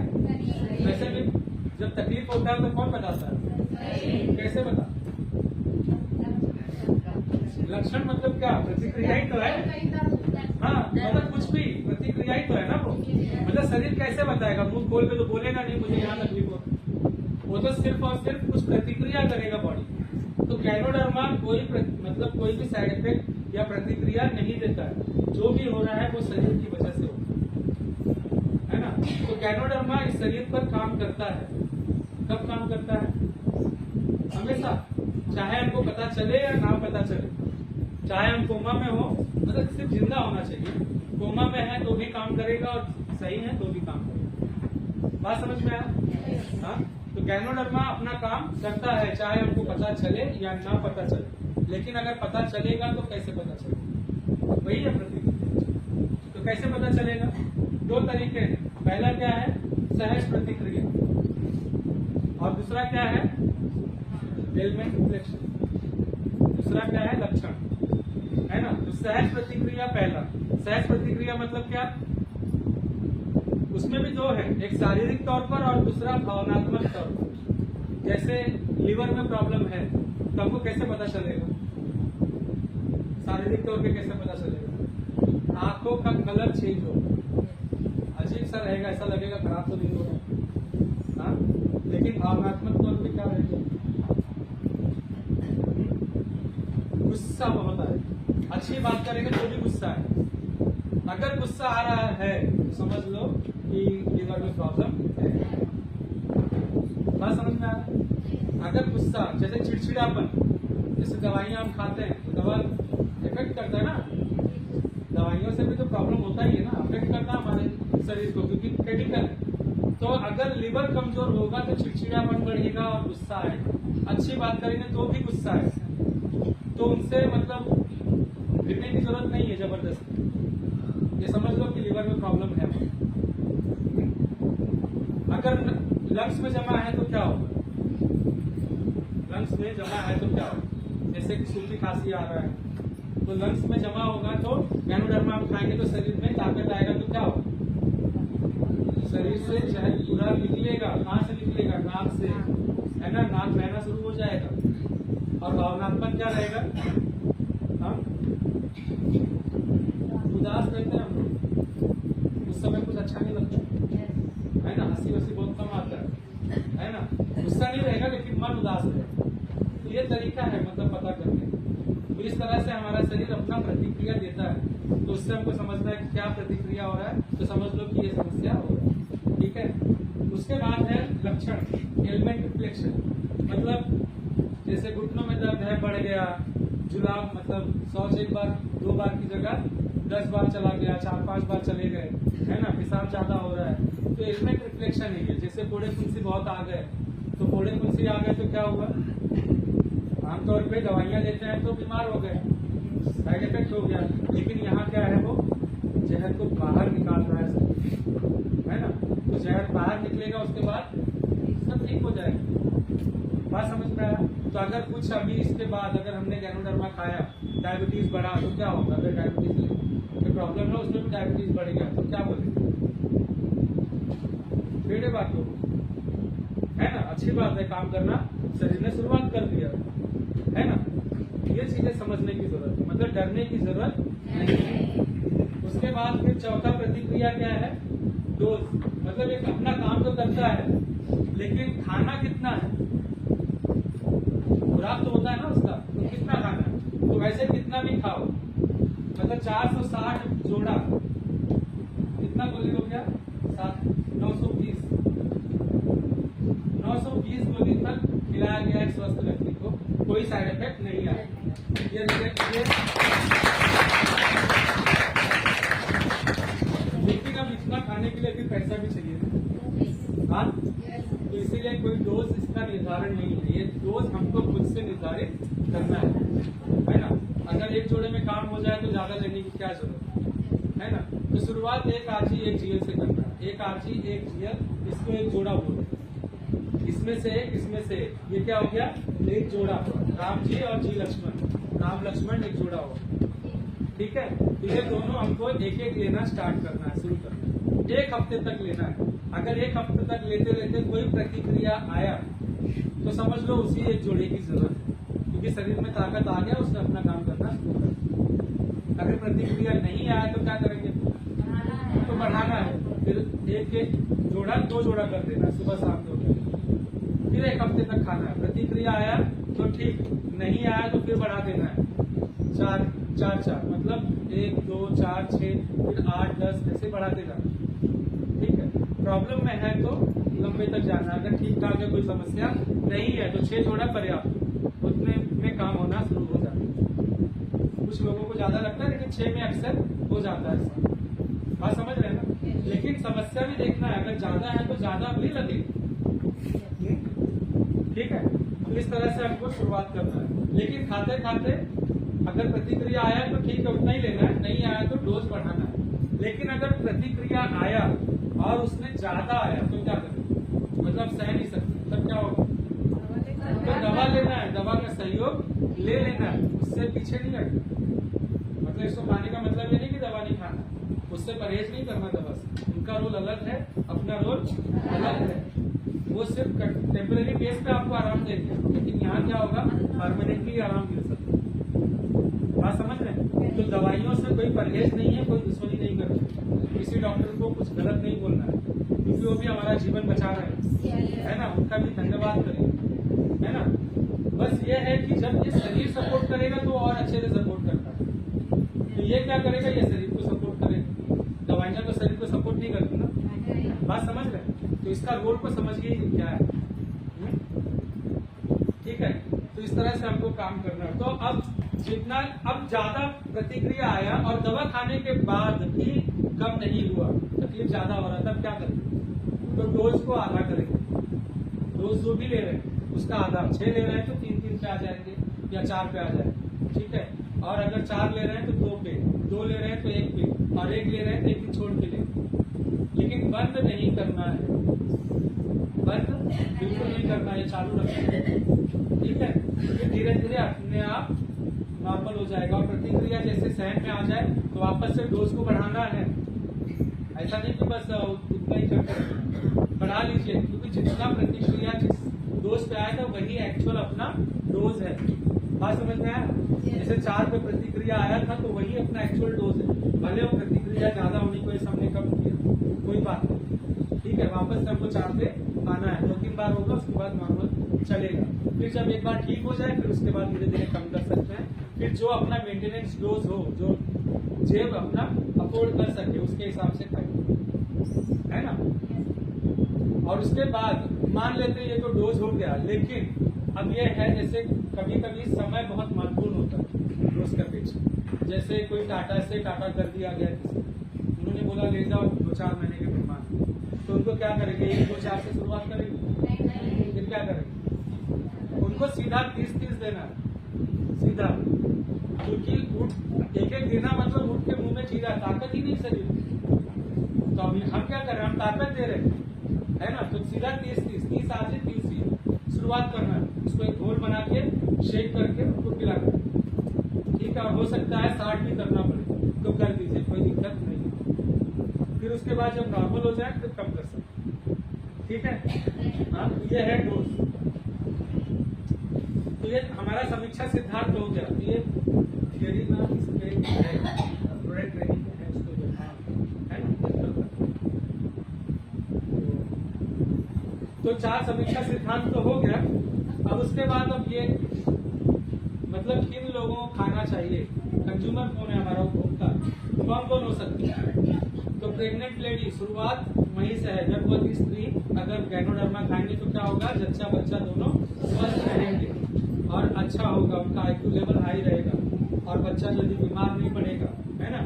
वैसे भी जब तकलीफ होता है तो कौन बताता है? कैसे बता? लक्षण मतलब क्या? प्रतिक्रिया ही तो है। हाँ मतलब कुछ भी प्रतिक्रिया ही तो है ना वो। मतलब शरीर कैसे बताएगा? मुंह खोल के तो बोलेगा नहीं मुझे यहाँ तकलीफ हो, वो तो सिर्फ और सिर्फ कुछ प्रतिक्रिया करेगा बॉडी। तो गैनोडर्मा कोई भी साइड इफेक्ट या प्रतिक्रिया नहीं देता है। जो भी हो रहा है वो शरीर की वजह से होता है ना। तो गैनोडर्मा इस शरीर पर काम करता है। कब काम करता है? हमेशा, चाहे हमको पता चले या ना पता चले। चाहे हम कोमा में हो, मतलब सिर्फ जिंदा होना चाहिए, कोमा में है तो भी काम करेगा और सही है तो भी काम करेगा। बात समझ में आया? हाँ। तो गैनोडर्मा अपना काम करता है, चाहे हमको पता चले या ना पता चले। लेकिन अगर पता चलेगा तो कैसे पता चलेगा? वही है प्रतिक्रिया। तो कैसे पता चलेगा? दो तरीके हैं। पहला क्या है? सहज प्रतिक्रिया, और दूसरा क्या है? Element reflection. दूसरा क्या है? लक्षण, है ना। तो सहज प्रतिक्रिया पहला। सहज प्रतिक्रिया मतलब क्या? उसमें भी दो है, एक शारीरिक तौर पर और दूसरा भावनात्मक तौर पर। जैसे लीवर में प्रॉब्लम है तो हमको कैसे पता चलेगा? शारीरिक तौर पे कैसे पता चलेगा? आंखों का कलर चेंज होगा, अजीब सा रहेगा, ऐसा लगेगा खराब तो नहीं हो रहा। हाँ, लेकिन भावनात्मक तौर पे क्या रहेगा? गुस्सा बहुत आएगा। अच्छी बात करेंगे तो भी गुस्सा है। अगर गुस्सा आ रहा है तो समझ लो कि लीवर में प्रॉब्लम है। बात समझ में आ रहा है? अगर गुस्सा, जैसे चिड़चिड़ापन, जैसे दवाइयां हम खाते हैं तो दवा इफेक्ट करता है ना, दवाइयों से भी तो प्रॉब्लम होता ही है ना, इफेक्ट करता है हमारे शरीर को, क्योंकि केमिकल है। तो अगर लीवर कमजोर होगा तो चिड़चिड़ापन बढ़ेगा और गुस्सा आएगा। अच्छी बात करेंगे तो भी गुस्सा आएगा। तो उनसे मतलब भिड़ने की जरूरत नहीं है जबरदस्ती। ये समझ लो कि लीवर में प्रॉब्लम है। अगर लंग्स में जमा है तो क्या होगा? लंग्स में जमा है तो क्या होगा? जैसे कि सूखी खांसी आ रहा है तो लंग्स में जमा होगा, तो गैनोडर्मा हम खाएंगे तो शरीर में ताकत आएगा, तो क्या होगा? शरीर से जहर पूरा निकलेगा। कहाँ से निकलेगा? नाक से, है ना, नाक बहना शुरू हो जाएगा। और भावनात्मक क्या रहेगा, हम उदास रहते हैं, हम लोग उस समय कुछ अच्छा नहीं लगता है ना, हंसी वसी बहुत कम आता है ना, गुस्सा नहीं रहेगा लेकिन मन उदास रहेगा। तो ये तरीका है मतलब पता करने। तो इस तरह से हमारा शरीर अपना प्रतिक्रिया देता है, तो उससे हमको समझना है कि क्या प्रतिक्रिया हो रहा है, तो समझ लो कि ये समस्या हो रहा है। ठीक है, उसके बाद है लक्षण, एलिमेंट रिफ्लेक्शन, मतलब जैसे घुटनों में दर्द है, बढ़ गया, जुलाब मतलब शौच एक बार 2 बार की जगह 10 बार चला गया, 4-5 बार चले गए, है ना, पेशाब ज्यादा हो रहा है, तो एलिमेंट रिफ्लेक्शन ही है। जैसे फोड़े फुंसी बहुत आ गए, तो फोड़े फुंसी आ गए तो क्या हुआ, आमतौर पे दवाइयां लेते हैं तो बीमार हो गए, साइड इफेक्ट हो गया। लेकिन यहाँ क्या है, वो जहर को बाहर निकाल रहा है ना, तो जहर बाहर निकलेगा, उसके बाद सब ठीक हो जाएगा। बात समझ में आया? तो अगर कुछ अभी इसके बाद अगर हमने गैनोडर्मा खाया, डायबिटीज बढ़ा तो क्या होगा, अगर डायबिटीज प्रॉब्लम है उसमें भी डायबिटीज बढ़ गया तो क्या बोलेंगे, बेटे बात हो, है ना, अच्छी बात है, काम करना शरीर ने शुरुआत कर दिया है ना। ये चीजें समझने की जरूरत है, मतलब डरने की जरूरत नहीं है। उसके बाद फिर चौथा प्रतिक्रिया क्या है, डोज, मतलब एक अपना काम तो करता है लेकिन खाना कितना है, खुराक तो होता है ना उसका, तो कितना खाना है, तो वैसे कितना भी खाओ, मतलब 460 जोड़ा, कितना गोली हो गया, 920 गोली तक खिलाया गया एक स्वस्थ व्यक्ति को, कोई साइड इफेक्ट नहीं आया। लेकिन अब इतना खाने के लिए फिर पैसा भी चाहिए, हाँ, तो इसीलिए कोई डोज इसका निर्धारण नहीं है, ये डोज हमको खुद से निर्धारित करना है ना। अगर एक जोड़े में काम हो जाए तो ज्यादा लेने की क्या जरूरत है ना। तो शुरुआत 1 आरजी 1 जीएल से करना है, 1 आरजी 1 जीएल, इसको एक जोड़ा बोलते हैं, इसमें से एक, इसमें से एक, ये क्या हो गया, एक जोड़ा, राम जी और जी लक्ष्मण, राम लक्ष्मण एक जोड़ा हो, ठीक है। तो ये दोनों हमको एक एक लेना स्टार्ट करना है, शुरू करना है, 1 हफ्ते तक लेना है। अगर 1 हफ्ते तक लेते लेते कोई प्रतिक्रिया आया तो समझ लो उसी एक जोड़े की जरूरत है, क्योंकि शरीर में ताकत आ गया, उसने अपना काम करना शुरू कर दिया। अगर प्रतिक्रिया नहीं आया तो क्या करेंगे, तो बढ़ाना है, फिर 1 जोड़ा 2 जोड़ा कर देना, सुबह शाम 2 फिर 1 हफ्ते तक खाना है। प्रतिक्रिया आया तो ठीक, नहीं आया तो फिर बढ़ा देना है, 4 मतलब 1 2 4 6 फिर 8 10 ऐसे बढ़ाते जाना, ठीक है। प्रॉब्लम में है तो लंबे तक जाना, अगर ठीक ठाक है कोई समस्या नहीं है तो 6 जोड़ा पर्याप्त, उतने में काम होना शुरू हो जाता है। कुछ लोगों को ज्यादा लगता है लेकिन 6 में अक्सर हो जाता है ऐसा, बात समझ रहे हैं ना। लेकिन समस्या भी देखना है, अगर ज्यादा है तो ज्यादा भी लगेगी, ठीक है। तो इस तरह से हमको शुरुआत करना है, लेकिन खाते खाते अगर प्रतिक्रिया आया तो ठीक है उतना ही लेना है, नहीं आया तो डोज बढ़ाना है। लेकिन अगर प्रतिक्रिया आया और उसमें ज्यादा आया तो क्या करें, मतलब सह नहीं सकते, तब क्या होगा, तो दवा लेना है, दवा का सहयोग ले लेना है, उससे पीछे नहीं हटना। मतलब इसको खाने का मतलब ये नहीं कि दवा नहीं खाना, उससे परहेज नहीं करना दवा से, उनका रोल अलग है, अपना रोल अलग है, वो सिर्फ टेम्परेरी बेस पे आपको आराम देंगे, लेकिन यहाँ क्या होगा, परमानेंटली आराम मिल सकता है। बात समझ रहे हैं? तो दवाइयों से कोई परहेज नहीं है, कोई दुश्मनी नहीं करना, किसी डॉक्टर को कुछ गलत नहीं बोलना है, क्योंकि वो भी हमारा जीवन बचा रहे है ना, उनका भी धन्यवाद करें, है ना। बस ये है कि जब ये शरीर सपोर्ट करेगा तो और अच्छे से सपोर्ट करता है, तो ये क्या करेगा, ये शरीर को सपोर्ट करेगा, दवाइयां तो शरीर को सपोर्ट नहीं करती ना, बात समझ रहे हैं। तो इसका रोल को समझिए क्या है, ठीक है। तो इस तरह से हमको काम करना है। तो अब जितना, अब ज्यादा प्रतिक्रिया आया और दवा खाने के बाद भी कम नहीं हुआ, तकलीफ ज्यादा हो रहा, तब क्या करेंगे, तो डोज को आधा करेंगे, डोज जो भी ले रहे हैं उसका आधा, 6 ले रहे हैं तो 3 पे आ जाएंगे या 4 पे आ जाएंगे, ठीक है। और अगर 4 ले रहे हैं तो 2 पे, 2 ले रहे हैं तो 1 पे, और 1 ले रहे हैं तो 1 दिन छोड़ के लेंगे, लेकिन बंद नहीं करना है, बंद बिल्कुल नहीं करना है, चालू रखना है, ठीक है। फिर धीरे धीरे अपने आप नॉर्मल हो जाएगा, और प्रतिक्रिया जैसे सहन में आ जाए तो वापस से डोज को बढ़ाना है, ऐसा नहीं कि बस उतना ही करके बढ़ा लीजिए, क्योंकि जितना प्रतिक्रिया जिस डोज पे आया था वही एक्चुअल अपना डोज है। बात समझ में आया? जैसे 4 पे प्रतिक्रिया आया था तो वही अपना एक्चुअल डोज है, भले वो प्रतिक्रिया ज्यादा होने की वजह से हमने कम किया, कोई बात नहीं, ठीक है। वापस से हमको 4 पे आना है, 2-3 बार होगा, उसके बाद नॉर्मल चलेगा। फिर जब एक बार ठीक हो जाए फिर उसके बाद धीरे धीरे कम कर सकते हैं। फिर जो अपना मेंटेनेंस डोज हो, जो जेब अपना अफोर्ड कर सके उसके हिसाब से खाइए, है ना। और उसके बाद मान लेते हैं ये तो डोज हो गया, लेकिन अब ये है जैसे कभी कभी समय बहुत महत्वपूर्ण होता है डोज का पीछे। जैसे कोई टाटा से टाटा कर दिया गया किसी, उन्होंने बोला ले जाओ 2-4 महीने के मेहमान, तो उनको क्या करेंगे, 1-2-4 से शुरुआत करेंगे, फिर क्या करेंगे, उनको सीधा 30-30 देना, सीधा, क्योंकि एक देना मतलब उठ के मुंह में चीरा, ताकत ही नहीं शरीर। तो अभी हम क्या कर रहे हैं, हम ताकत दे रहे हैं, है ना। तो सीधा 30 आज 30 शुरुआत करना है, उसको एक घोल बना के शेक करके उनको पिलाना, ठीक है। और हो सकता है 60 भी करना पड़े तो कर दीजिए, कोई दिक्कत नहीं। फिर उसके बाद जब नॉर्मल हो जाए फिर कम कर सकते, ठीक है। हाँ, ये है डोज। तो ये हमारा समीक्षा सिद्धांत हो गया। ये थियरी ना इसमें है, प्रोडक्ट ट्रेनिंग है, इसको जो है ना। तो 4 समीक्षा सिद्धांत तो हो गया। अब उसके बाद अब ये मतलब किन लोगों को खाना चाहिए, कंज्यूमर कौन है हमारा उपभोक्ता, कौन कौन हो सकती है। तो प्रेग्नेंट लेडी, शुरुआत वहीं से है। गर्भवती स्त्री अगर गैनोडर्मा खाएंगे तो क्या होगा, जच्चा बच्चा दोनों स्वस्थ रहेंगे और अच्छा होगा, उनका IQ लेवल हाई रहेगा और बच्चा जल्दी बीमार नहीं पड़ेगा, है ना।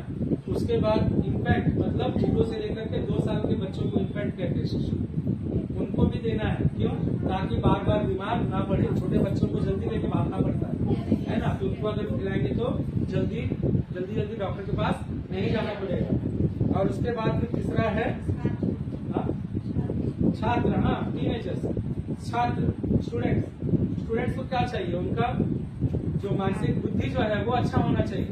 उसके बाद इन्फेंट मतलब 0 से लेकर के 2 साल के बच्चों को इन्फेंट कहते हैं, शिशु, उनको भी देना है। क्यों? ताकि बार बार बीमार ना पड़े। छोटे बच्चों को जल्दी लेके भागना पड़ता है ना, तो उनको अगर खिलाएंगे तो जल्दी डॉक्टर के पास नहीं जाना पड़ेगा। और उसके बाद फिर तीसरा है छात्र, हाँ टीनेजर्स, छात्र, स्टूडेंट्स को क्या चाहिए, उनका जो मानसिक बुद्धि जो है वो अच्छा होना चाहिए,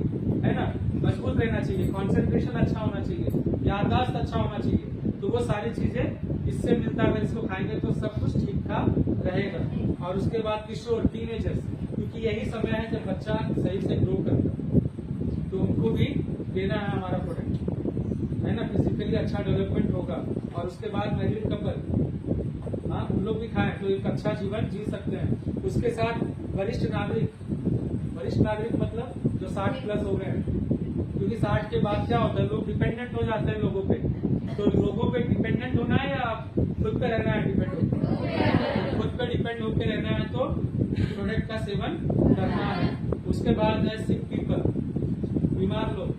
है ना, मजबूत रहना चाहिए, कंसंट्रेशन अच्छा होना चाहिए, याददाश्त अच्छा होना चाहिए। तो वो सारी चीजें इससे मिलता है, अगर इसको खाएंगे तो सब कुछ ठीक ठाक रहेगा। और उसके बाद किशोर, टीनेजर्स, क्योंकि यही समय है जब बच्चा सही से ग्रो करता है, तो उनको भी देना है हमारा प्रोडक्ट, है ना। फिजिकली अच्छा डेवलपमेंट होगा। और उसके बाद मैरिड कपल, हाँ उन लोग भी खाएं तो एक अच्छा जीवन जी सकते हैं। उसके साथ वरिष्ठ नागरिक मतलब जो 60+ हो गए हैं, क्योंकि 60 के बाद क्या होता है, लोग डिपेंडेंट हो जाते हैं लोगों पे। तो लोगों पे डिपेंडेंट होना है या खुद पे रहना है, डिपेंड खुद पे डिपेंड होकर रहना है, तो प्रोडक्ट का सेवन करना है। उसके बाद है सिक पीपल, बीमार लोग,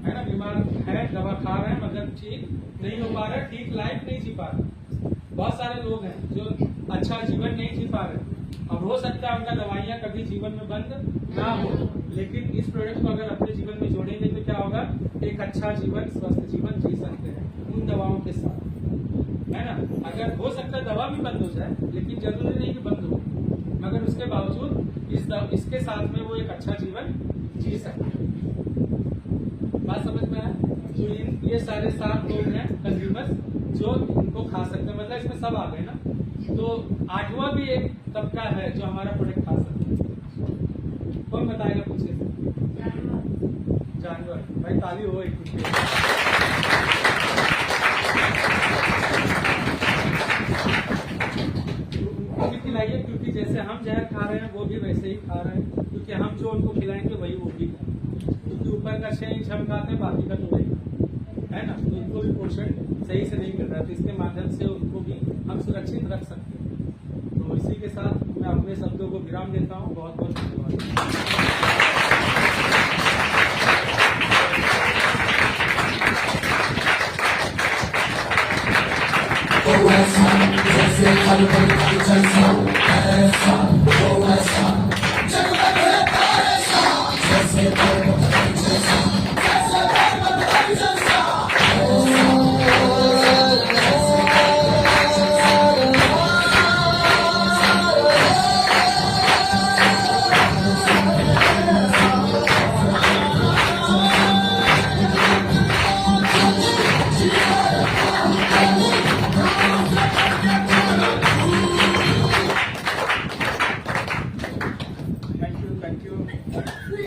है ना, बीमार है, दवा खा रहे हैं मगर ठीक नहीं हो पा रहा, ठीक लाइफ नहीं जी पा रहे। बहुत सारे लोग हैं जो अच्छा जीवन नहीं जी पा रहे। अब हो सकता है उनका दवाइयाँ कभी जीवन में बंद ना हो, लेकिन इस प्रोडक्ट को अगर अपने जीवन में जोड़ेंगे तो क्या होगा, एक अच्छा जीवन, स्वस्थ जीवन जी सकते हैं उन दवाओं के साथ, है ना। अगर हो सकता है दवा भी बंद हो जाए, लेकिन जरूरी नहीं कि बंद हो, मगर उसके बावजूद इसके साथ में वो एक अच्छा जीवन जी सकते हैं। बात समझ में आया? तो ये सारे 7 लोग हैं कंज्यूमर्स जो इनको खा सकते हैं, मतलब इसमें सब आ गए ना। तो 8वां भी एक तबका है जो हमारा प्रोडक्ट खा सकते हैं। कौन बताएगा पूछे? जानवर। भाई ताली हो एक कुछ। उनको भी खिलाइए, क्योंकि जैसे हम जहर खा रहे हैं वो भी वैसे ही खा रहे हैं, क्योंकि हम जो उनको खिलाएंगे वही वो भी खाएंगे। क्योंकि ऊपर का 6 इंच हम खाते हैं, बाकी का तो वही, है ना। तो उनको भी पोषण सही से नहीं मिल रहा है, तो इसके माध्यम से उनको भी हम सुरक्षित रख सकते हैं। तो इसी के साथ मैं अपने शब्दों को विराम देता हूँ। बहुत बहुत थैंक यू।